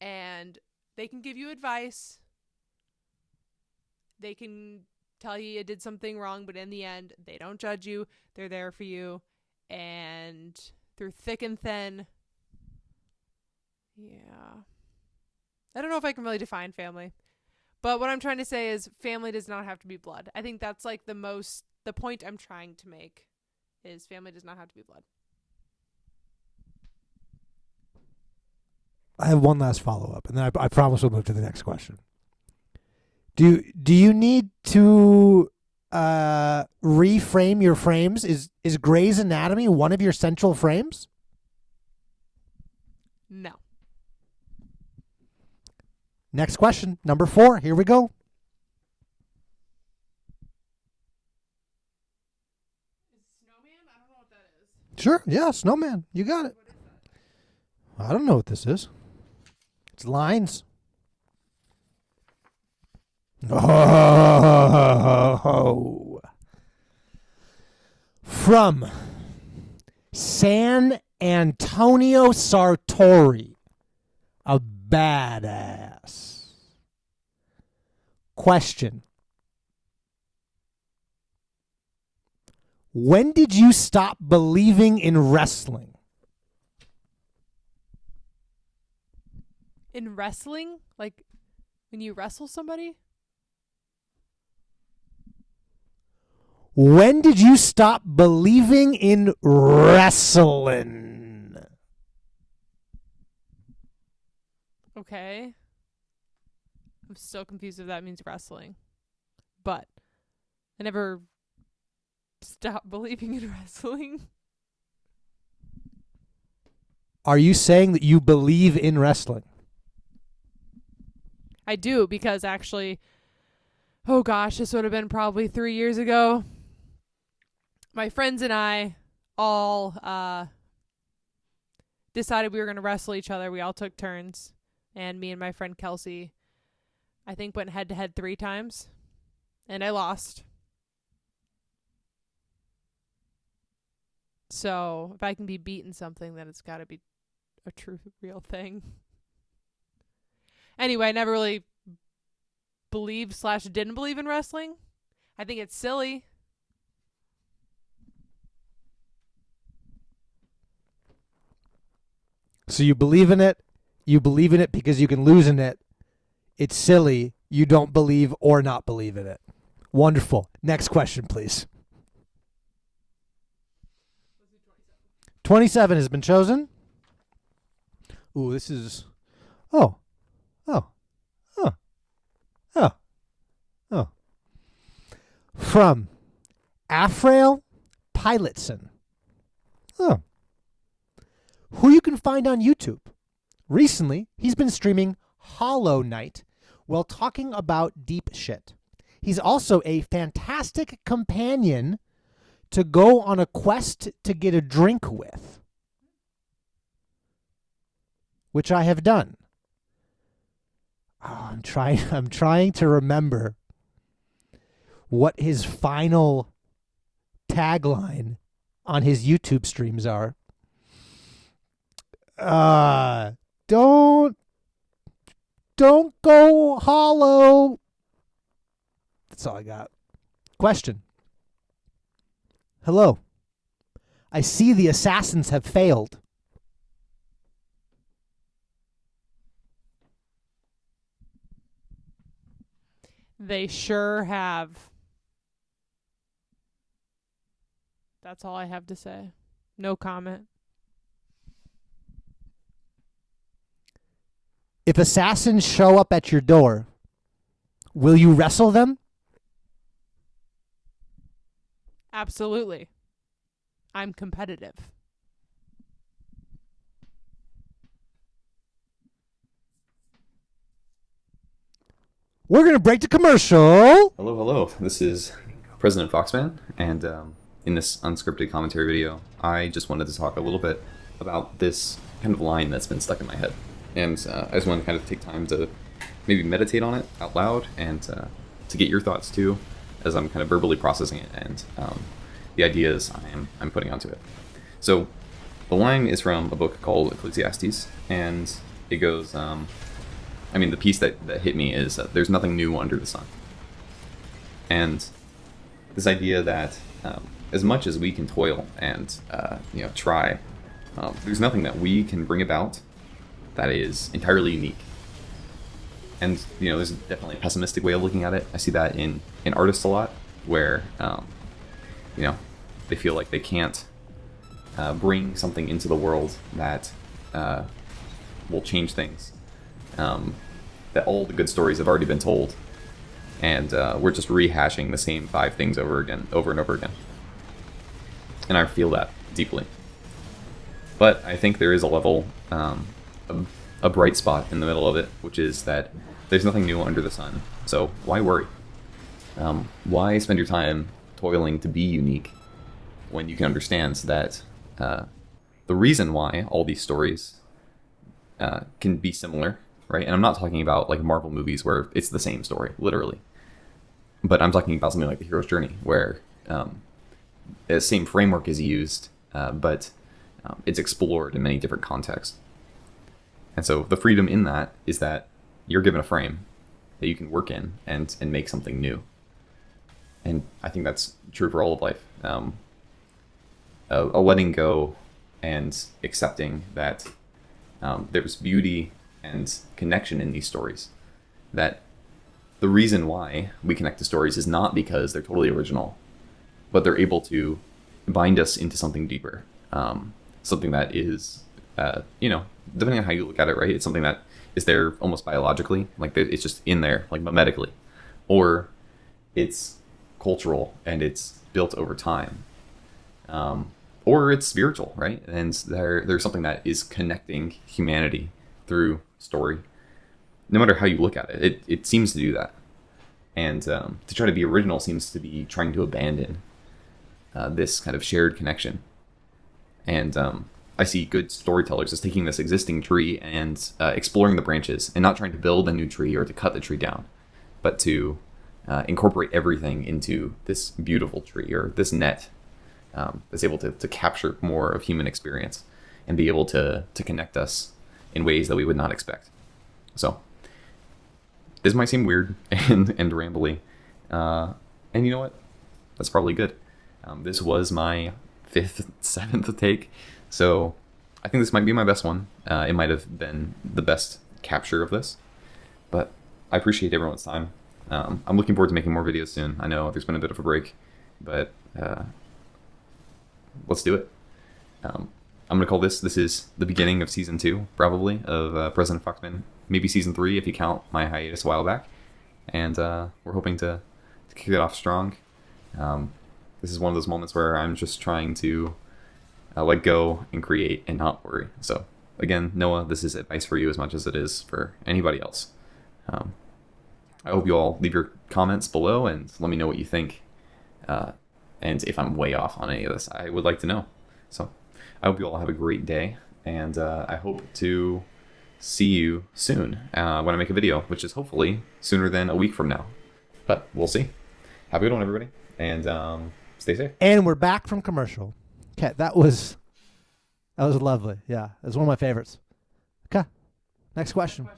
and they can give you advice. They can tell you did something wrong, but in the end, they don't judge you. They're there for you. And through thick and thin, yeah. I don't know if I can really define family. But what I'm trying to say is family does not have to be blood. I think that's like the point I'm trying to make is family does not have to be blood. I have one last follow-up, and then I promise we'll move to the next question. Do you need to reframe your frames? Is Grey's Anatomy one of your central frames? No. Next question, number 4. Here we go. Is snowman? I don't know what that is. Sure, yeah, snowman. You got it. What is that? I don't know what this is. It's lines. Oh. From San Antonio Sartori, a badass. Question. When did you stop believing in wrestling? In wrestling? Like when you wrestle somebody? When did you stop believing in wrestling? Okay. I'm still confused if that means wrestling. But I never stopped believing in wrestling. Are you saying that you believe in wrestling? I do, because actually, oh gosh, this would have been probably 3 years ago. My friends and I all decided we were going to wrestle each other. We all took turns. And me and my friend Kelsey, I think, went head-to-head 3 times. And I lost. So if I can be beaten something, then it's got to be a true, real thing. Anyway, I never really believed/didn't believe in wrestling. I think it's silly. So you believe in it. You believe in it because you can lose in it. It's silly. You don't believe or not believe in it. Wonderful. Next question, please. 27 has been chosen. Ooh, this is... Oh. From Afrail Pilotson. Oh. Who you can find on YouTube. Recently, he's been streaming Hollow Knight while talking about deep shit. He's also a fantastic companion to go on a quest to get a drink with, which I have done. Oh, I'm trying to remember. what his final tagline on his YouTube streams are. Don't go hollow. That's all I got. Question. Hello. I see the assassins have failed. They sure have. That's all I have to say. No comment. If assassins show up at your door, will you wrestle them? Absolutely. I'm competitive. We're going to break to commercial. Hello, hello. This is President Foxman, and in this unscripted commentary video, I just wanted to talk a little bit about this kind of line that's been stuck in my head. And I just wanted to kind of take time to maybe meditate on it out loud and to get your thoughts too, as I'm kind of verbally processing it and the ideas I'm putting onto it. So the line is from a book called Ecclesiastes, and it goes, the piece that hit me is there's nothing new under the sun. And this idea that as much as we can toil and try, there's nothing that we can bring about that is entirely unique. And there's definitely a pessimistic way of looking at it. I see that in artists a lot, where they feel like they can't bring something into the world that will change things. That all the good stories have already been told, and we're just rehashing the same 5 things over and over again. And I feel that deeply. But I think there is a level, a bright spot in the middle of it, which is that there's nothing new under the sun. So why worry? Why spend your time toiling to be unique when you can understand that the reason why all these stories can be similar, right? And I'm not talking about like Marvel movies where it's the same story, literally. But I'm talking about something like The Hero's Journey, where the same framework is used, but it's explored in many different contexts. And so the freedom in that is that you're given a frame that you can work in and make something new. And I think that's true for all of life. A letting go and accepting that there's beauty and connection in these stories. That the reason why we connect to stories is not because they're totally original, but they're able to bind us into something deeper. Something that is, depending on how you look at it, right? It's something that is there almost biologically, like it's just in there, like medically, or it's cultural and it's built over time, or it's spiritual, right? And there's something that is connecting humanity through story. No matter how you look at it, it seems to do that. And to try to be original seems to be trying to abandon this kind of shared connection. And I see good storytellers as taking this existing tree and exploring the branches and not trying to build a new tree or to cut the tree down, but to incorporate everything into this beautiful tree or this net that's able to capture more of human experience and be able to connect us in ways that we would not expect. So this might seem weird and rambly, and you know what? That's probably good. This was my 5th, 7th take, so I think this might be my best one. It might have been the best capture of this, but I appreciate everyone's time. I'm looking forward to making more videos soon. I know there's been a bit of a break, but let's do it. I'm going to call this is the beginning of season 2, probably, of President Foxman. Maybe season 3 if you count my hiatus a while back. And we're hoping to kick it off strong. This is one of those moments where I'm just trying to let go and create and not worry. So again, Noah, this is advice for you as much as it is for anybody else. I hope you all leave your comments below and let me know what you think. And if I'm way off on any of this, I would like to know. So I hope you all have a great day, and I hope to see you soon when I make a video, which is hopefully sooner than a week from now. But we'll see. Have a good one, everybody. And stay safe. And we're back from commercial. Okay, that was lovely. Yeah, it was one of my favorites. Okay, next question.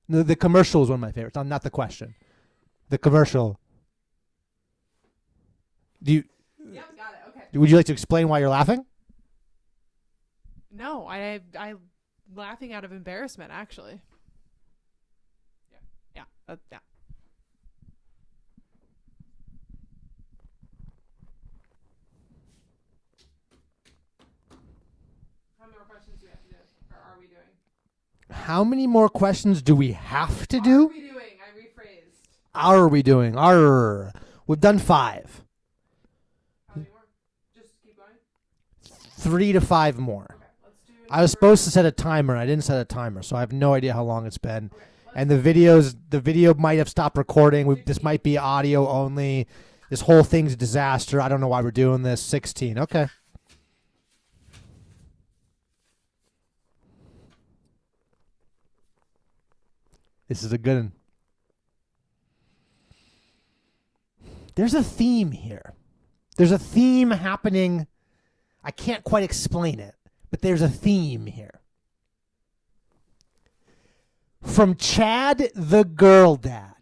No, the commercial is one of my favorites. Not the question. The commercial. Yep, got it. Okay. Would you like to explain why you're laughing? No, I'm laughing out of embarrassment, actually. Yeah. How many more questions do we have to do, or are we doing? How many more questions do we have to Are do? we doing? I rephrased. Are we doing? We've done 5. How many more? Just keep going. 3 to 5 more. Okay, let's do. I was supposed to set a timer, and I didn't set a timer, so I have no idea how long it's been. Okay, And the video might have stopped recording. This might be audio only. This whole thing's a disaster. I don't know why we're doing this. 16. Okay. This is a good one. There's a theme here. There's a theme happening. I can't quite explain it, but there's a theme here. From Chad the Girl Dad.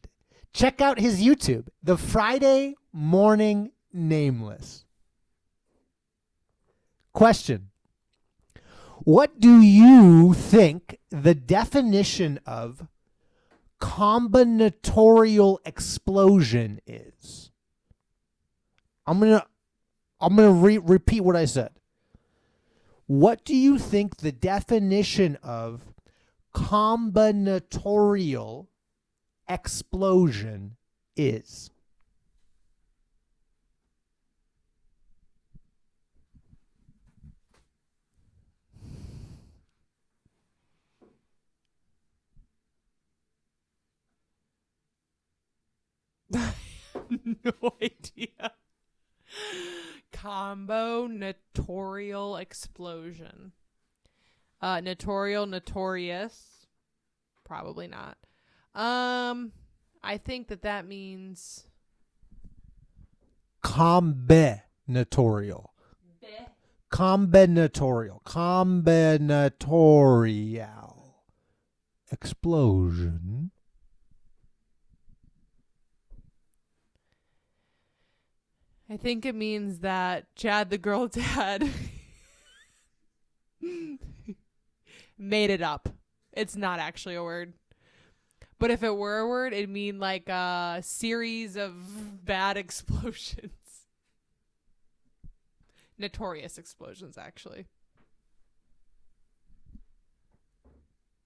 Check out his YouTube, The Friday Morning Nameless. Question. What do you think the definition of combinatorial explosion is? I'm gonna repeat what I said. What do you think the definition of combinatorial explosion is? No idea. Combinatorial explosion. Notorious. Probably not. I think that means Combinatorial. Combinatorial explosion. I think it means that Chad the Girl Dad made it up. It's not actually a word. But if it were a word, it'd mean like a series of bad explosions. Notorious explosions, actually.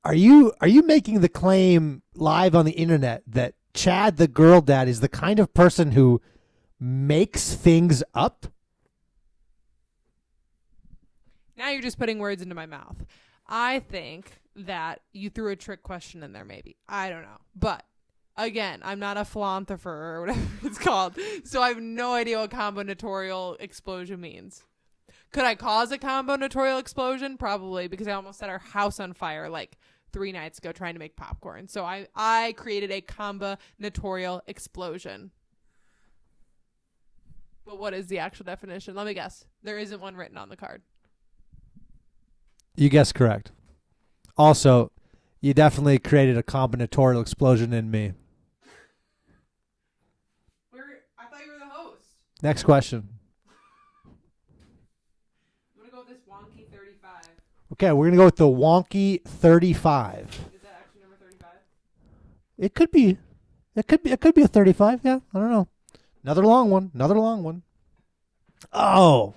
Are you making the claim live on the internet that Chad the Girl Dad is the kind of person who makes things up? Now you're just putting words into my mouth. I think that you threw a trick question in there, maybe. I don't know. But again, I'm not a philanthropist or whatever it's called, so I have no idea what combinatorial explosion means. Could I cause a combinatorial explosion? Probably, because I almost set our house on fire like 3 nights ago trying to make popcorn. So I created a combinatorial explosion. But what is the actual definition? Let me guess. There isn't one written on the card. You guessed correct. Also, you definitely created a combinatorial explosion in me. I thought you were the host. Next question. I'm going to go with this wonky 35. Okay, we're going to go with the wonky 35. Is that actually number 35? It could be. It could be a 35, yeah. I don't know. Another long one. Oh.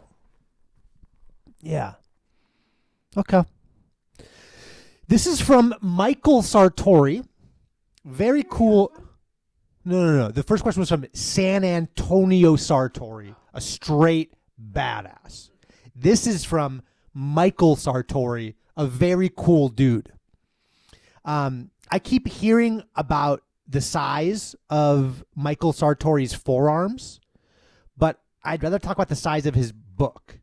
Yeah. Okay. This is from Michael Sartori. Very cool. No. The first question was from San Antonio Sartori, a straight badass. This is from Michael Sartori, a very cool dude. I keep hearing about the size of Michael Sartori's forearms, but I'd rather talk about the size of his book,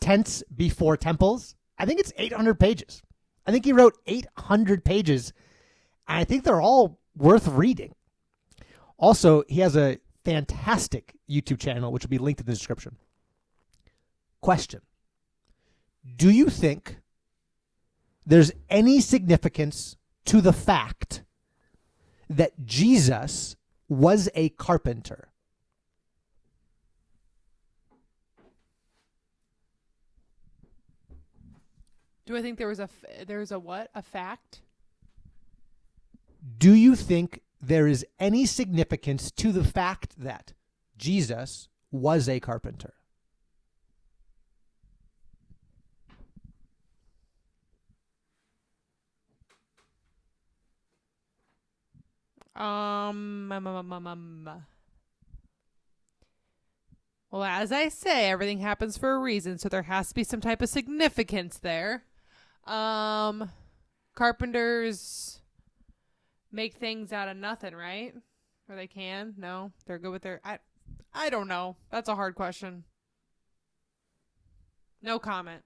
Tense Before Temples. I think it's 800 pages. I think he wrote 800 pages, and I think they're all worth reading. Also, he has a fantastic YouTube channel, which will be linked in the description. Question. Do you think there's any significance to the fact that Jesus was a carpenter? Do I think there was a what? A fact? Do you think there is any significance to the fact that Jesus was a carpenter? Well, as I say, everything happens for a reason, so there has to be some type of significance there. Carpenters make things out of nothing, right? Or they can? No, they're good with their. I don't know. That's a hard question. No comment.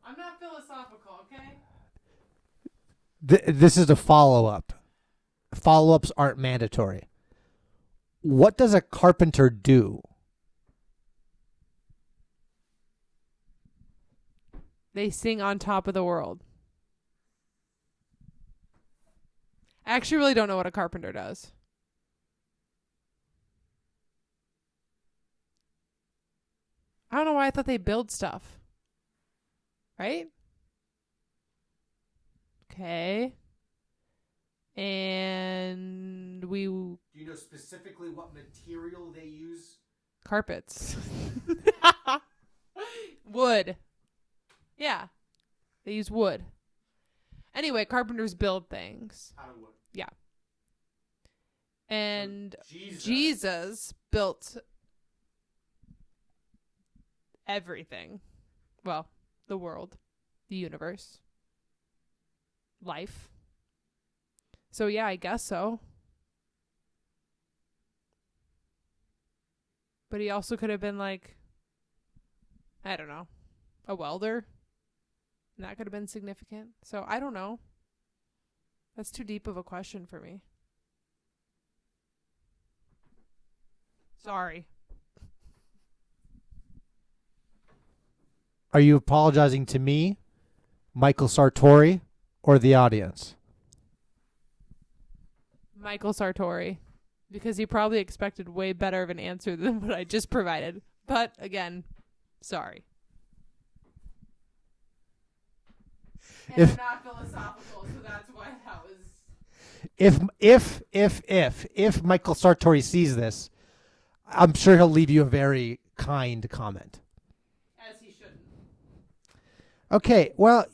I'm not philosophical, okay? This is a follow-up. Follow-ups aren't mandatory. What does a carpenter do? They sing on top of the world. I actually really don't know what a carpenter does. I don't know why I thought they build stuff. Right? Okay. And we... Do you know specifically what material they use? Carpets. Wood. Yeah. They use wood. Anyway, carpenters build things. Out of wood. Yeah. And So Jesus built everything. Well, the world, the universe, life. So yeah, I guess so. But he also could have been like, I don't know, a welder. And that could have been significant. So I don't know. That's too deep of a question for me. Sorry. Are you apologizing to me, Michael Sartori, or the audience? Michael Sartori. Because he probably expected way better of an answer than what I just provided. But again, sorry. And I'm not philosophical, so that's why that was... If Michael Sartori sees this, I'm sure he'll leave you a very kind comment. As he shouldn't. Okay, well,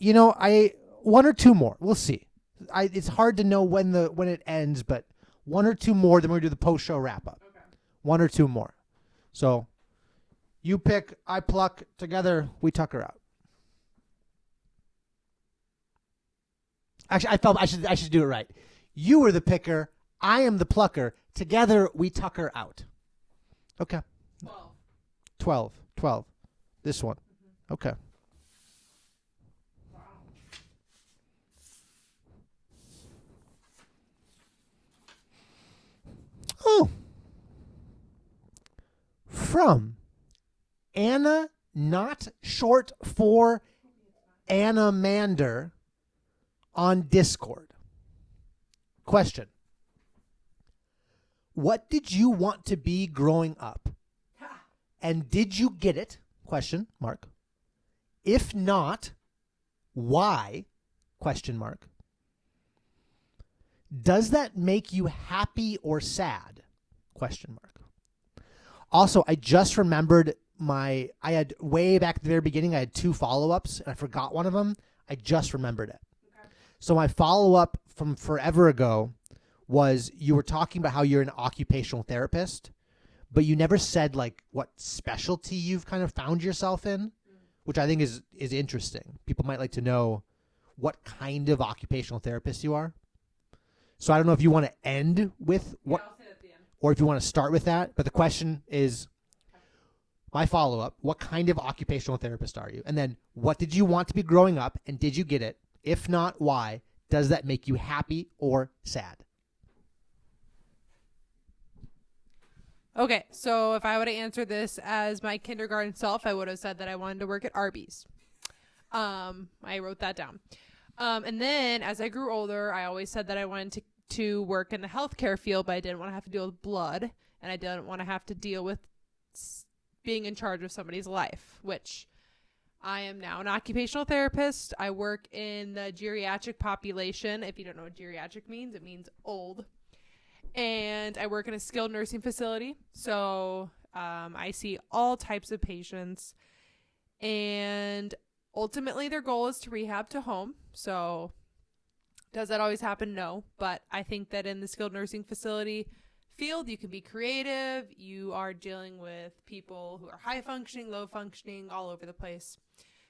one or two more. We'll see. It's hard to know when it ends, but one or two more, then we're going to do the post-show wrap-up. Okay. One or two more. So, you pick, I pluck, together we tuck her out. Actually, I felt I should do it right. You were the picker. I am the plucker. Together, we tuck her out. Okay. 12. This one. Mm-hmm. Okay. Wow. Oh. From Anna, not short for Anna Mander, on Discord. Question. What did you want to be growing up? And did you get it? Question mark. If not, why? Question mark. Does that make you happy or sad? Question mark. Also, I just remembered I had way back at the very beginning, I had 2 follow-ups, and I forgot one of them. I just remembered it. So my follow-up from forever ago was you were talking about how you're an occupational therapist, but you never said like what specialty you've kind of found yourself in, which I think is interesting. People might like to know what kind of occupational therapist you are. So I don't know if you want to end with what, I'll say it at the end. or if you want to start with that. But the question is, my follow-up, what kind of occupational therapist are you? And then what did you want to be growing up, and did you get it? If not, why? does that make you happy or sad? Okay, so if I would have answered this as my kindergarten self, I would have said that I wanted to work at Arby's. I wrote that down. And then as I grew older, I always said that I wanted to work in the healthcare field, but I didn't want to have to deal with blood, and I didn't want to have to deal with being in charge of somebody's life, which I am now an occupational therapist. I work in the geriatric population. If you don't know what geriatric means, it means old. And I work in a skilled nursing facility. So I see all types of patients. And ultimately, their goal is to rehab to home. So does that always happen? No. But I think that in the skilled nursing facility field, you can be creative. You are dealing with people who are high functioning, low functioning, all over the place.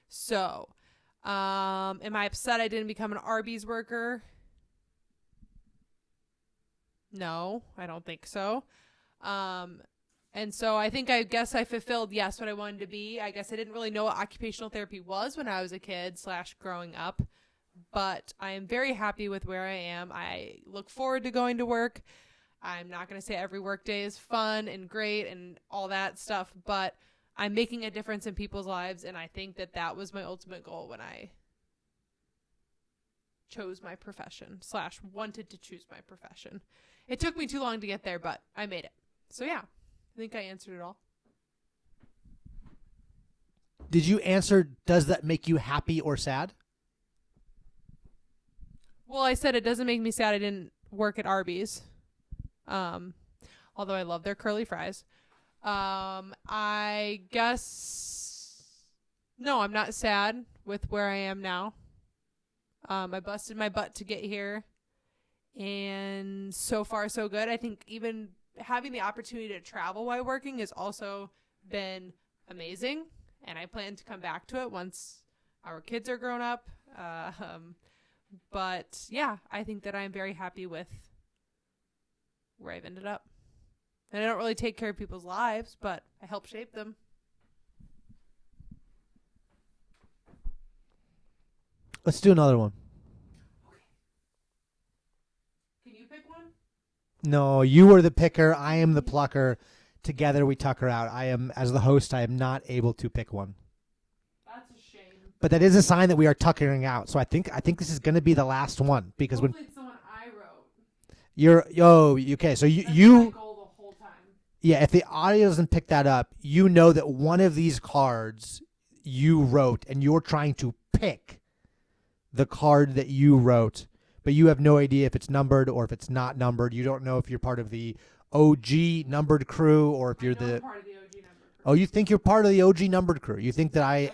So am I upset I didn't become an Arby's worker? No, I don't think so. And so I guess I fulfilled, yes, what I wanted to be. I guess I didn't really know what occupational therapy was when I was a kid / growing up, but I am very happy with where I am. I look forward to going to work. I'm not going to say every work day is fun and great and all that stuff, but I'm making a difference in people's lives, and I think that that was my ultimate goal when I chose my profession / wanted to choose my profession. It took me too long to get there, but I made it. So yeah, I think I answered it all. Did you answer, does that make you happy or sad? Well, I said it doesn't make me sad I didn't work at Arby's. Although I love their curly fries. I guess, no, I'm not sad with where I am now. I busted my butt to get here, and so far so good. I think even having the opportunity to travel while working has also been amazing, and I plan to come back to it once our kids are grown up. But yeah, I think that I'm very happy with where I've ended up. And I don't really take care of people's lives, but I help shape them. Let's do another one. Can you pick one? No, you are the picker. I am the plucker. Together we tuck her out. As the host, I am not able to pick one. That's a shame. But that is a sign that we are tuckering out. So I think this is going to be the last one because hopefully it's the one I wrote. okay. So That's my you goal the whole time. yeah. If the audio doesn't pick that up, you know that one of these cards you wrote, and you're trying to pick the card that you wrote, but you have no idea if it's numbered or if it's not numbered. You don't know if you're part of the OG numbered crew or if you're I'm part of the OG number. Oh, you think you're part of the OG numbered crew? You think that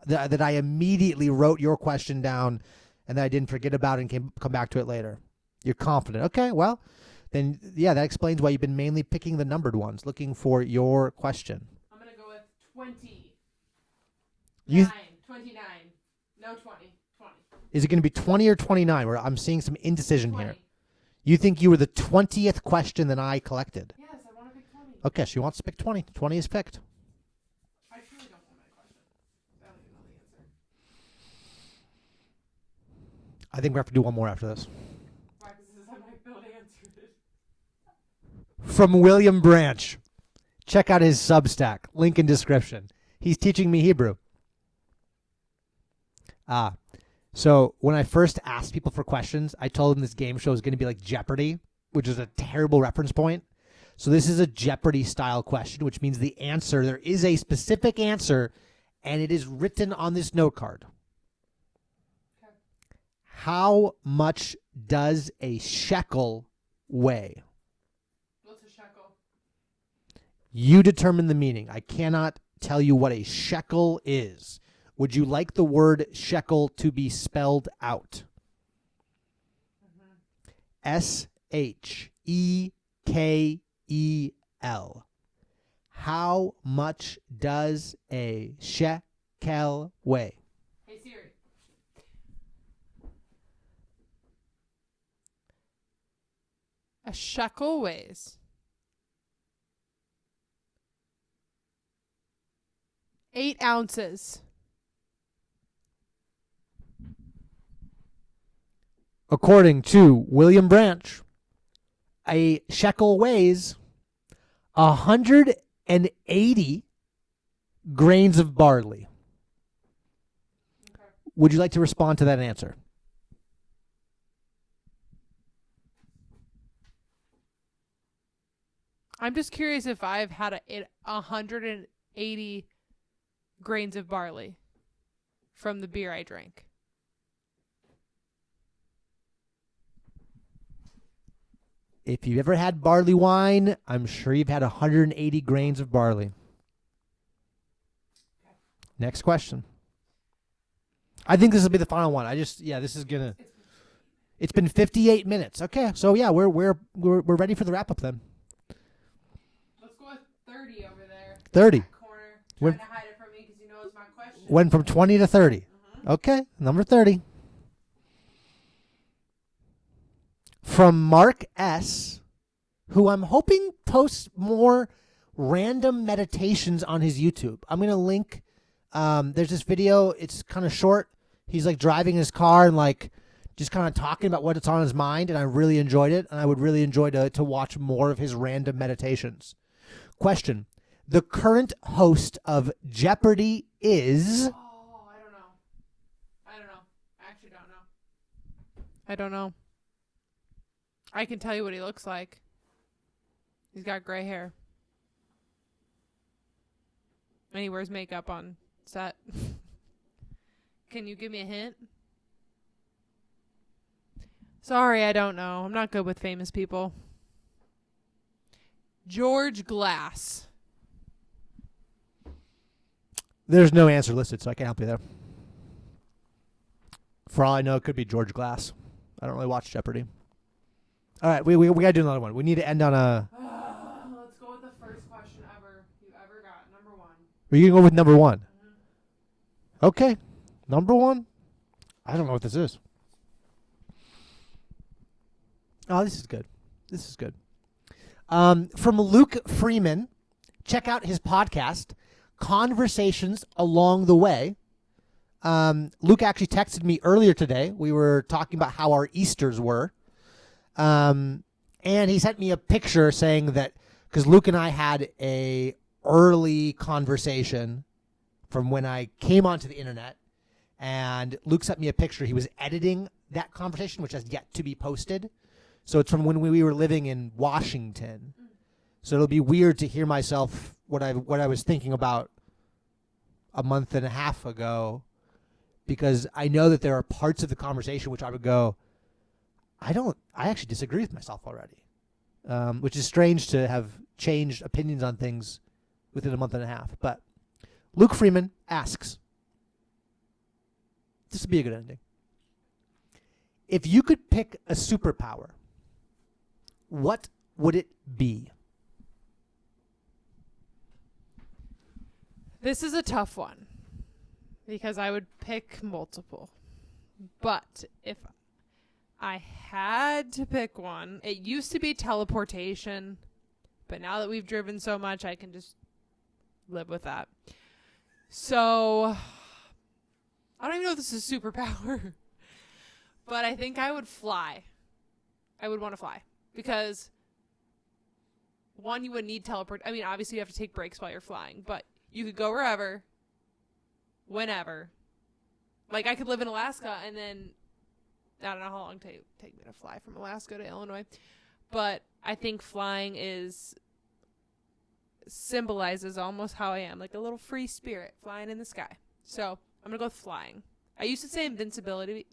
that I immediately wrote your question down and that I didn't forget about it and come back to it later? You're confident. Okay, well, then yeah, that explains why you've been mainly picking the numbered ones, looking for your question. I'm going to go with 20. You 29. No, 20. Is it going to be 20 or 29? Where I'm seeing some indecision 20. here. You think you were the 20th question that I collected? Yes, I want to pick 20. Okay, she wants to pick 20. 20 is picked. I truly don't know my question. I don't even know the answer. I think we have to do one more after this. Why? Because I might be able to answer it. From William Branch. Check out his Substack. Link in description. He's teaching me Hebrew. So when I first asked people for questions, I told them this game show is going to be like Jeopardy, which is a terrible reference point. So this is a Jeopardy style question, which means the answer, there is a specific answer, and it is written on this note card. Okay. How much does a shekel weigh? What's a shekel? You determine the meaning. I cannot tell you what a shekel is. Would you like the word shekel to be spelled out? S-H-E-K-E-L. How much does a shekel weigh? Hey, Siri. A shekel weighs 8 ounces. according to William Branch, a shekel weighs 180 grains of barley. Would you like to respond to that answer? I'm just curious if I've had 180 grains of barley from the beer I drank. If you've ever had barley wine, I'm sure you've had 180 grains of barley. Next question. I think this will be the final one. This is gonna. It's been 58 minutes. Okay, so yeah, we're ready for the wrap up then. Let's go with 30 over there. 30. That corner. Trying to hide it from me because you know it's my question. Went from 20 to 30. Okay, number 30. From Mark S., who I'm hoping posts more random meditations on his YouTube. I'm going to link. There's this video. It's kind of short. He's like driving his car and like just kind of talking about what's on his mind. And I really enjoyed it. And I would really enjoy to watch more of his random meditations. Question. The current host of Jeopardy is... Oh, I don't know. I actually don't know. I don't know. I can tell you what he looks like. He's got gray hair. And he wears makeup on set. Can you give me a hint? Sorry, I don't know. I'm not good with famous people. George Glass. There's no answer listed, so I can't help you there. For all I know, it could be George Glass. I don't really watch Jeopardy. All right, we got to do another one. We need to end on a... Let's go with the first question you ever got. Number 1. Are you going to go with number 1? Mm-hmm. Okay. Number 1? I don't know what this is. Oh, this is good. From Luke Freeman, check out his podcast, Conversations Along the Way. Luke actually texted me earlier today. We were talking about how our Easters were. And he sent me a picture saying that because Luke and I had a early conversation from when I came onto the internet, and Luke sent me a picture. He was editing that conversation, which has yet to be posted. So it's from when we were living in Washington. So it'll be weird to hear myself what I was thinking about a month and a half ago, because I know that there are parts of the conversation which I would go, I actually disagree with myself already, which is strange to have changed opinions on things within a month and a half. But Luke Freeman asks, this would be a good ending. If you could pick a superpower, what would it be? This is a tough one because I would pick multiple. But if I had to pick one, it used to be teleportation, but now that we've driven so much, I can just live with that. So I don't even know if this is a superpower, but I think I would fly. I would want to fly because one, you would need teleport. I mean, obviously you have to take breaks while you're flying, but you could go wherever, whenever. Like I could live in Alaska and then I don't know how long it take me to fly from Alaska to Illinois, but I think flying symbolizes almost how I am, like a little free spirit flying in the sky. So I'm gonna go with flying. I used to say invincibility,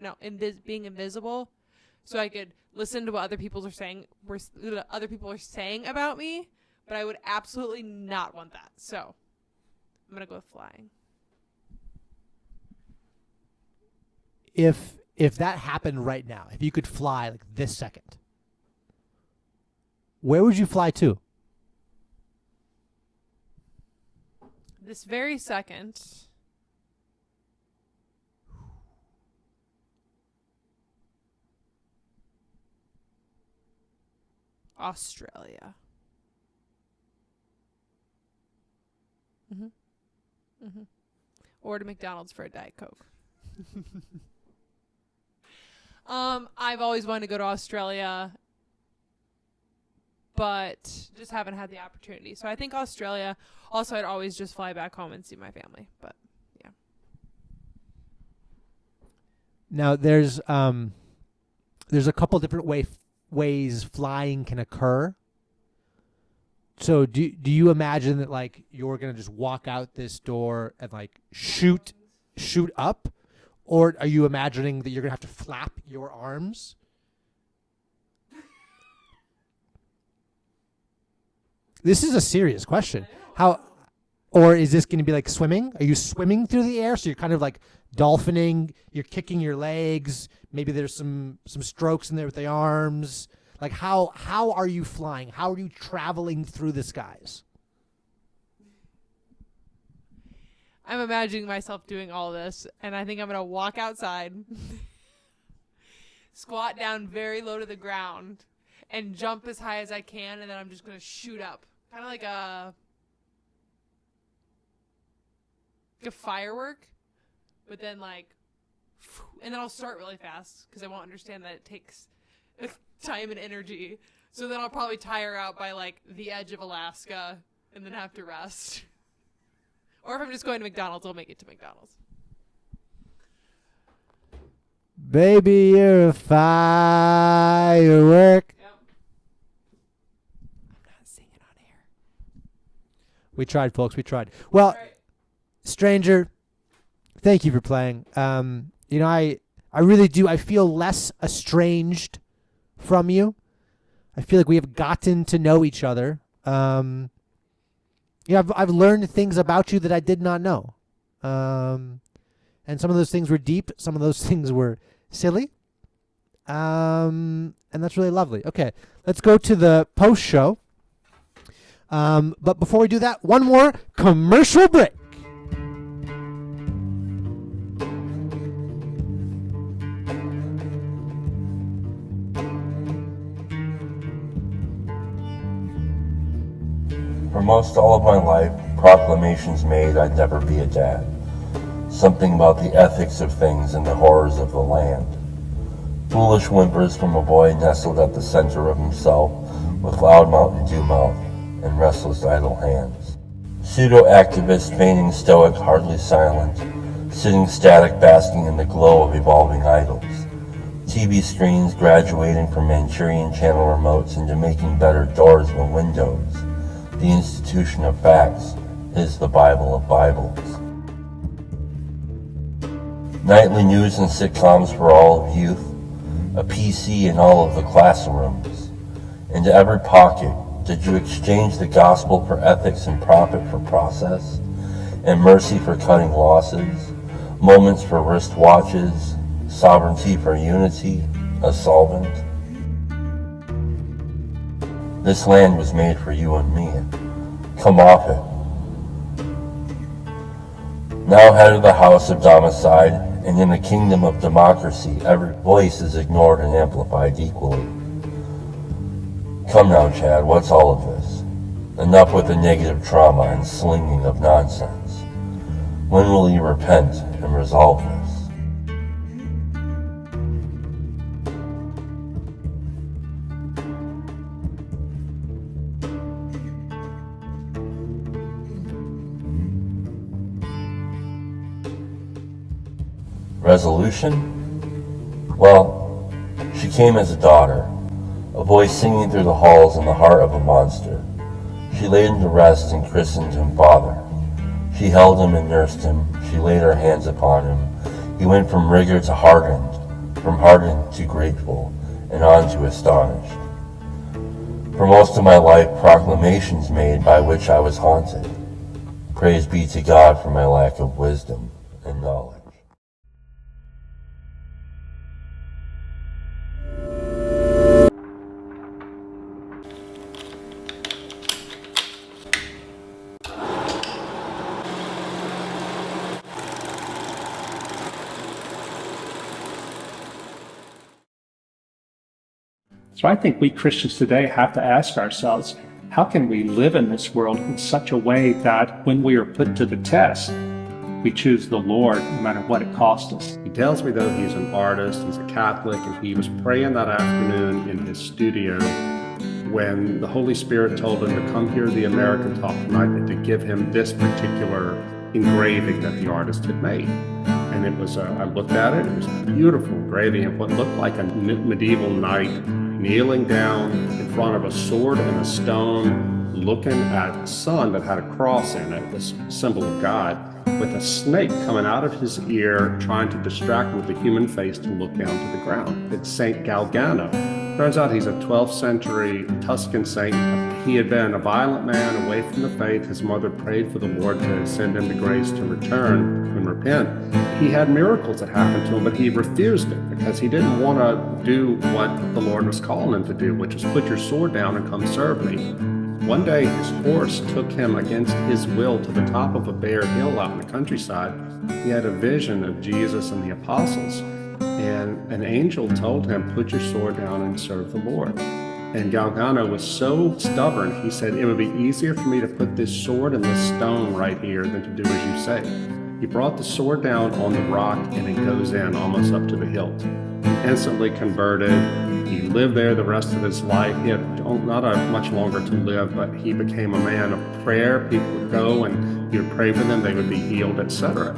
being invisible, so I could listen to what other people are saying about me, but I would absolutely not want that. So I'm gonna go with flying. If that happened right now, if you could fly like this second, where would you fly to? This very second. Australia. Or to McDonald's for a Diet Coke. I've always wanted to go to Australia, but just haven't had the opportunity. So I think Australia. Also, I'd always just fly back home and see my family. But yeah. Now there's a couple different ways flying can occur. So do you imagine that like you're gonna just walk out this door and like shoot up, or are you imagining that you're gonna have to flap your arms? This is a serious question. How, or is this going to be like swimming? Are you swimming through the air? So you're kind of like dolphining. You're kicking your legs. Maybe there's some strokes in there with the arms. Like how are you flying? How are you traveling through the skies? I'm imagining myself doing all this, and I think I'm going to walk outside, squat down very low to the ground, and jump as high as I can, and then I'm just going to shoot up. Kind of like a firework, but then like, and then I'll start really fast because I won't understand that it takes time and energy. So then I'll probably tire out by like the edge of Alaska and then have to rest. Or if I'm just going to McDonald's, I'll make it to McDonald's. Baby, you're a firework. Yep. I'm not singing on air. We tried, folks. We tried. Well, Right. Stranger, thank you for playing. I really do. I feel less estranged from you. I feel like we have gotten to know each other. I've learned things about you that I did not know. And some of those things were deep. Some of those things were silly. And that's really lovely. Okay, let's go to the post show. But before we do that, one more commercial break. For most all of my life, proclamations made I'd never be a dad. Something about the ethics of things and the horrors of the land. Foolish whimpers from a boy nestled at the center of himself with loud Mountain Dew mouth and restless idle hands. Pseudo-activists feigning stoic, hardly silent, sitting static basking in the glow of evolving idols. TV screens graduating from Manchurian channel remotes into making better doors than windows. The institution of facts is the Bible of Bibles. Nightly news and sitcoms for all of youth, a PC in all of the classrooms. Into every pocket, did you exchange the gospel for ethics and profit for process, and mercy for cutting losses, moments for wristwatches, sovereignty for unity, a solvent? This land was made for you and me. Come off it. Now head of the House of Domicide, and in the kingdom of democracy, every voice is ignored and amplified equally. Come now, Chad, what's all of this? Enough with the negative trauma and slinging of nonsense. When will you repent and resolve this? Resolution? Well, she came as a daughter, a voice singing through the halls in the heart of a monster. She laid him to rest and christened him father. She held him and nursed him. She laid her hands upon him. He went from rigor to hardened, from hardened to grateful, and on to astonished. For most of my life, proclamations made by which I was haunted. Praise be to God for my lack of wisdom and knowledge. So I think we Christians today have to ask ourselves, how can we live in this world in such a way that when we are put to the test, We choose the Lord no matter what it costs us. He tells me, though, he's an artist, he's a Catholic, and he was praying that afternoon in his studio when the Holy Spirit told him to come hear the American talk tonight and to give him this particular engraving that the artist had made. And it was, I looked at it, it was a beautiful engraving of what looked like a medieval knight kneeling down in front of a sword and a stone, looking at a sun that had a cross in it, this symbol of God, with a snake coming out of his ear, trying to distract him with a human face to look down to the ground. It's Saint Galgano. Turns out he's a 12th century Tuscan saint. He had been a violent man away from the faith. His mother prayed for the Lord to send him the grace to return and repent. He had miracles that happened to him, but he refused it because he didn't want to do what the Lord was calling him to do, which was put your sword down and come serve me. One day his horse took him against his will to the top of a bare hill out in the countryside. He had a vision of Jesus and the apostles, and an angel told him, put your sword down and serve the Lord. And Galgano was so stubborn, he said, it would be easier for me to put this sword and this stone right here than to do as you say. He brought the sword down on the rock and it goes in almost up to the hilt. He instantly converted. He lived there the rest of his life. He had not much longer to live, but he became a man of prayer. People would go and he would pray for them, they would be healed, etc.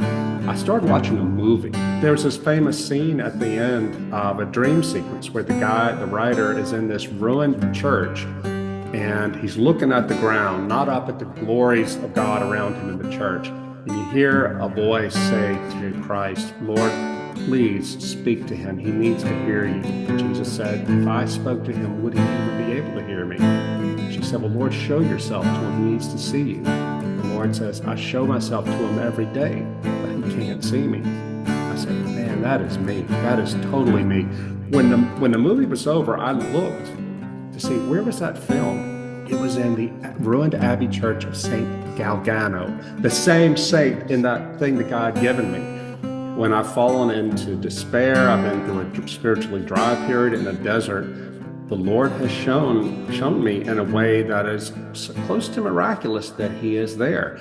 I started watching a movie. There was this famous scene at the end of a dream sequence where the writer is in this ruined church and he's looking at the ground, not up at the glories of God around him in the church. And you hear a voice say to Christ, Lord, please speak to him. He needs to hear you. And Jesus said, if I spoke to him, would he ever be able to hear me? She said, well, Lord, show yourself to him. He needs to see you. The Lord says, I show myself to him every day, but he can't see me. I said, man, that is me. That is totally me. When the movie was over, I looked to see where was that film. It was in the ruined Abbey Church of St. Galgano, the same saint in that thing that God had given me. When I've fallen into despair, I've been through a spiritually dry period in the desert, the Lord has shown me in a way that is so close to miraculous that he is there.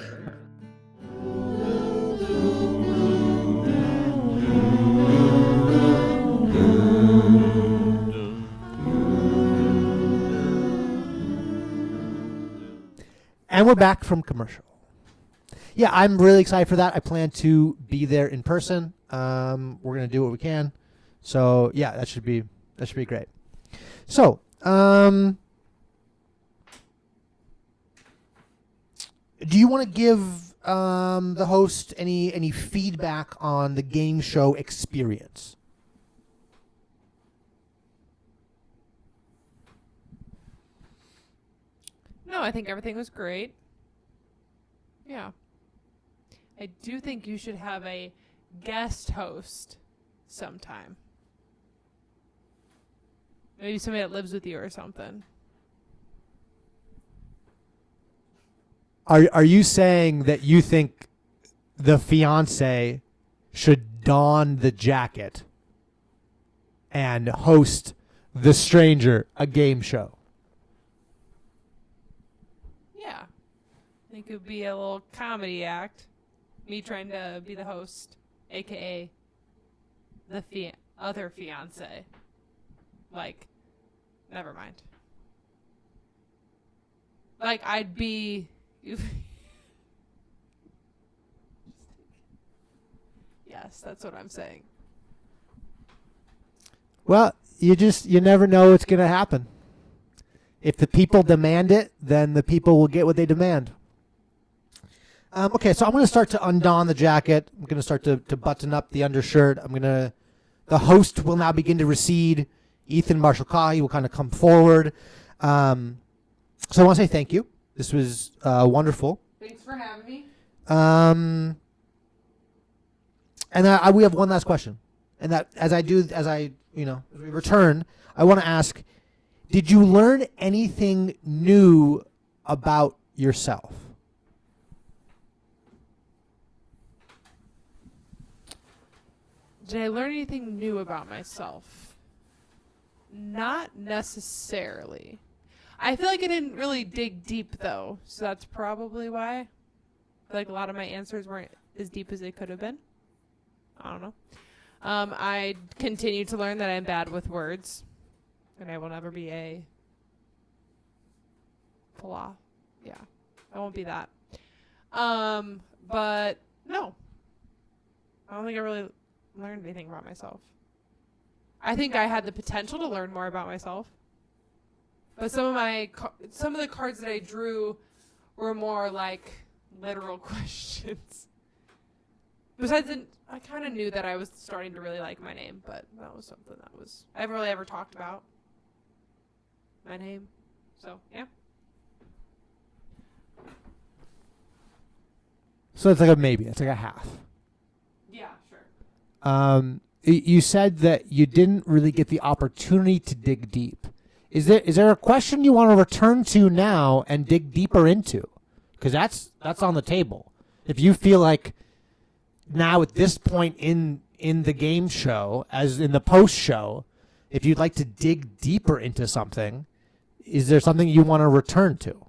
And we're back from commercial. Yeah, I'm really excited for that. I plan to be there in person. We're gonna do what we can. So yeah, that should be great. So, do you want to give the host any feedback on the game show experience? No, I think everything was great. Yeah. I do think you should have a guest host sometime. Maybe somebody that lives with you or something. Are you saying that you think the fiance should don the jacket and host the stranger a game show? Yeah. I think it would be a little comedy act. Me trying to be the host, a.k.a. the other fiance. Like, never mind. Like, I'd be... Yes, that's what I'm saying. Well, you never know what's going to happen. If the people demand it, then the people will get what they demand. Okay, so I'm going to start to undon the jacket. I'm going to start to button up the undershirt. The host will now begin to recede. Ethan Marshall Kahi will kind of come forward. So I want to say thank you. This was wonderful. Thanks for having me. And we have one last question. And that as we return, I want to ask, did you learn anything new about yourself? Did I learn anything new about myself? Not necessarily. I feel like I didn't really dig deep, though, so that's probably why. I feel like a lot of my answers as deep as they could have been. I don't know. I continue to learn that I'm bad with words, and I will never be a philosopher. Yeah, I won't be that. But no, I don't think I really learned anything about myself. I think I had the potential to learn more about myself, but some of the cards that I drew were more like literal questions. Besides, I kind of knew that I was starting to really like my name, but that was something that I haven't really ever talked about my name. So yeah. So it's like a maybe. It's like a half. Yeah, sure. You said that you didn't really get the opportunity to dig deep. Is there a question you want to return to now and dig deeper into? Because that's on the table. If you feel like now at this point in the game show, as in the post show, if you'd like to dig deeper into something, is there something you want to return to?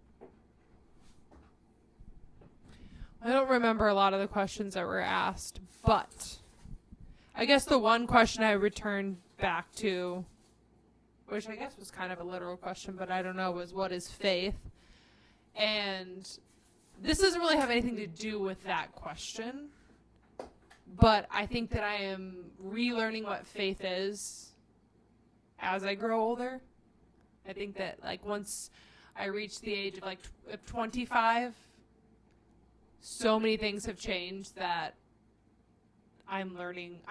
I don't remember a lot of the questions that were asked, but I guess the one question I returned back to, which I guess was kind of a literal question, but I don't know, was what is faith? And this doesn't really have anything to do with that question, but I think that I am relearning what faith is as I grow older. I think that like once I reach the age of like 25, so many things have changed that I'm learning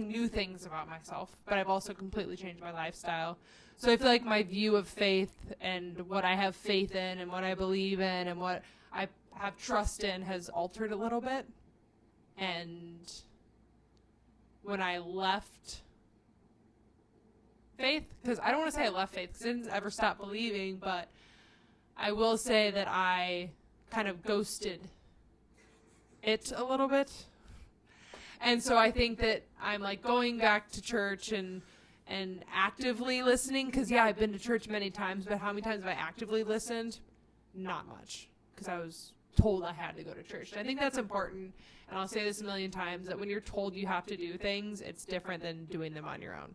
new things about myself, but I've also completely changed my lifestyle. So I feel like my view of faith and what I have faith in and what I believe in and what I have trust in has altered a little bit. And when I left faith, because I don't want to say I left faith because I didn't ever stop believing, but I will say that I kind of ghosted it a little bit. And so I think that I'm like going back to church and actively listening, because yeah, I've been to church many times, but how many times have I actively listened? Not much, because I was told I had to go to church. And I think that's important, and I'll say this a million times, that when you're told you have to do things, it's different than doing them on your own.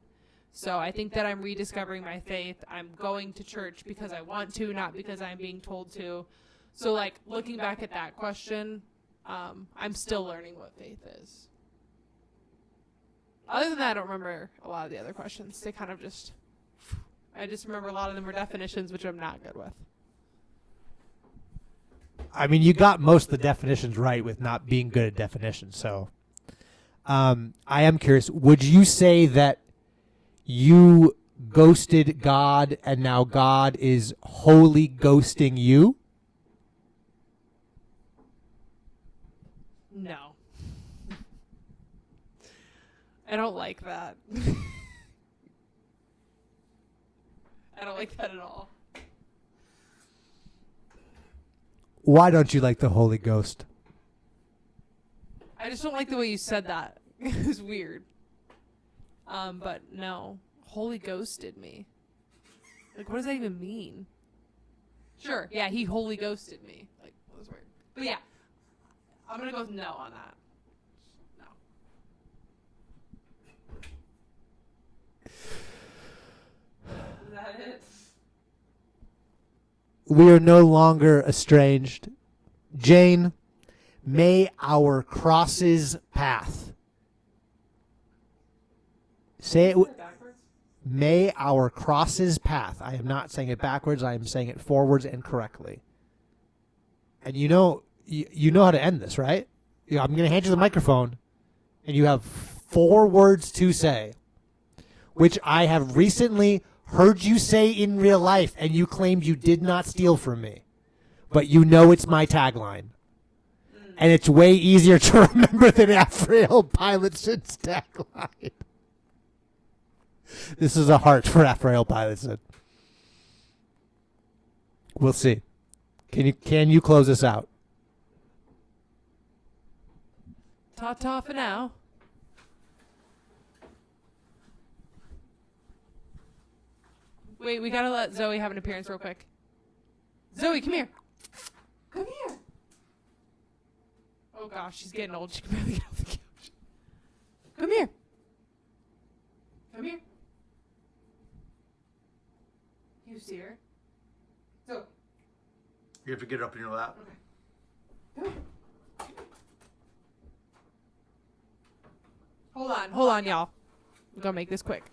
So I think that I'm rediscovering my faith. I'm going to church because I want to, not because I'm being told to. So like looking back at that question, I'm still learning what faith is. Other than that, I don't remember a lot of the other questions. They kind of I just remember a lot of them were definitions, which I'm not good with. I mean, you got most of the definitions right with not being good at definitions. So I am curious, would you say that you ghosted God and now God is wholly ghosting you? No. I don't like that. I don't like that at all. Why don't you like the Holy Ghost? I just don't like the way you said that. It was weird. But no. Holy ghosted me. Like, what does that even mean? Sure, yeah, he holy ghosted me. Like, that was weird. But yeah, I'm gonna go with no on that. Is that it? We are no longer estranged. Jane, may our crosses path. Say it. May our crosses path. I am not saying it backwards. I am saying it forwards and correctly. And you know how to end this, right? I'm going to hand you the microphone, and you have 4 words to say, which I have recently heard you say in real life, and you claimed you did not steal from me. But you know it's my tagline. And it's way easier to remember than Raphael Pilotson's tagline. This is a heart for Raphael Pilotson. We'll see. Can you close this out? Ta-ta for now. Wait, we gotta let Zoe have an appearance real quick. Zoe, come here. Come here. Oh, Oh gosh, she's getting old. She can barely get off the couch. Come here. Come here. You see her? So. You have to get up in your lap. Okay. Come here. Hold on, y'all. I'm gonna make this quick.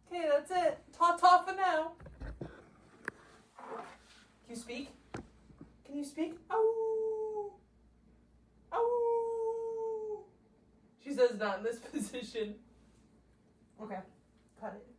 Okay, that's it. Ta-ta for now. Can you speak? Can you speak? Ow! Ow! She says not in this position. Okay, cut it.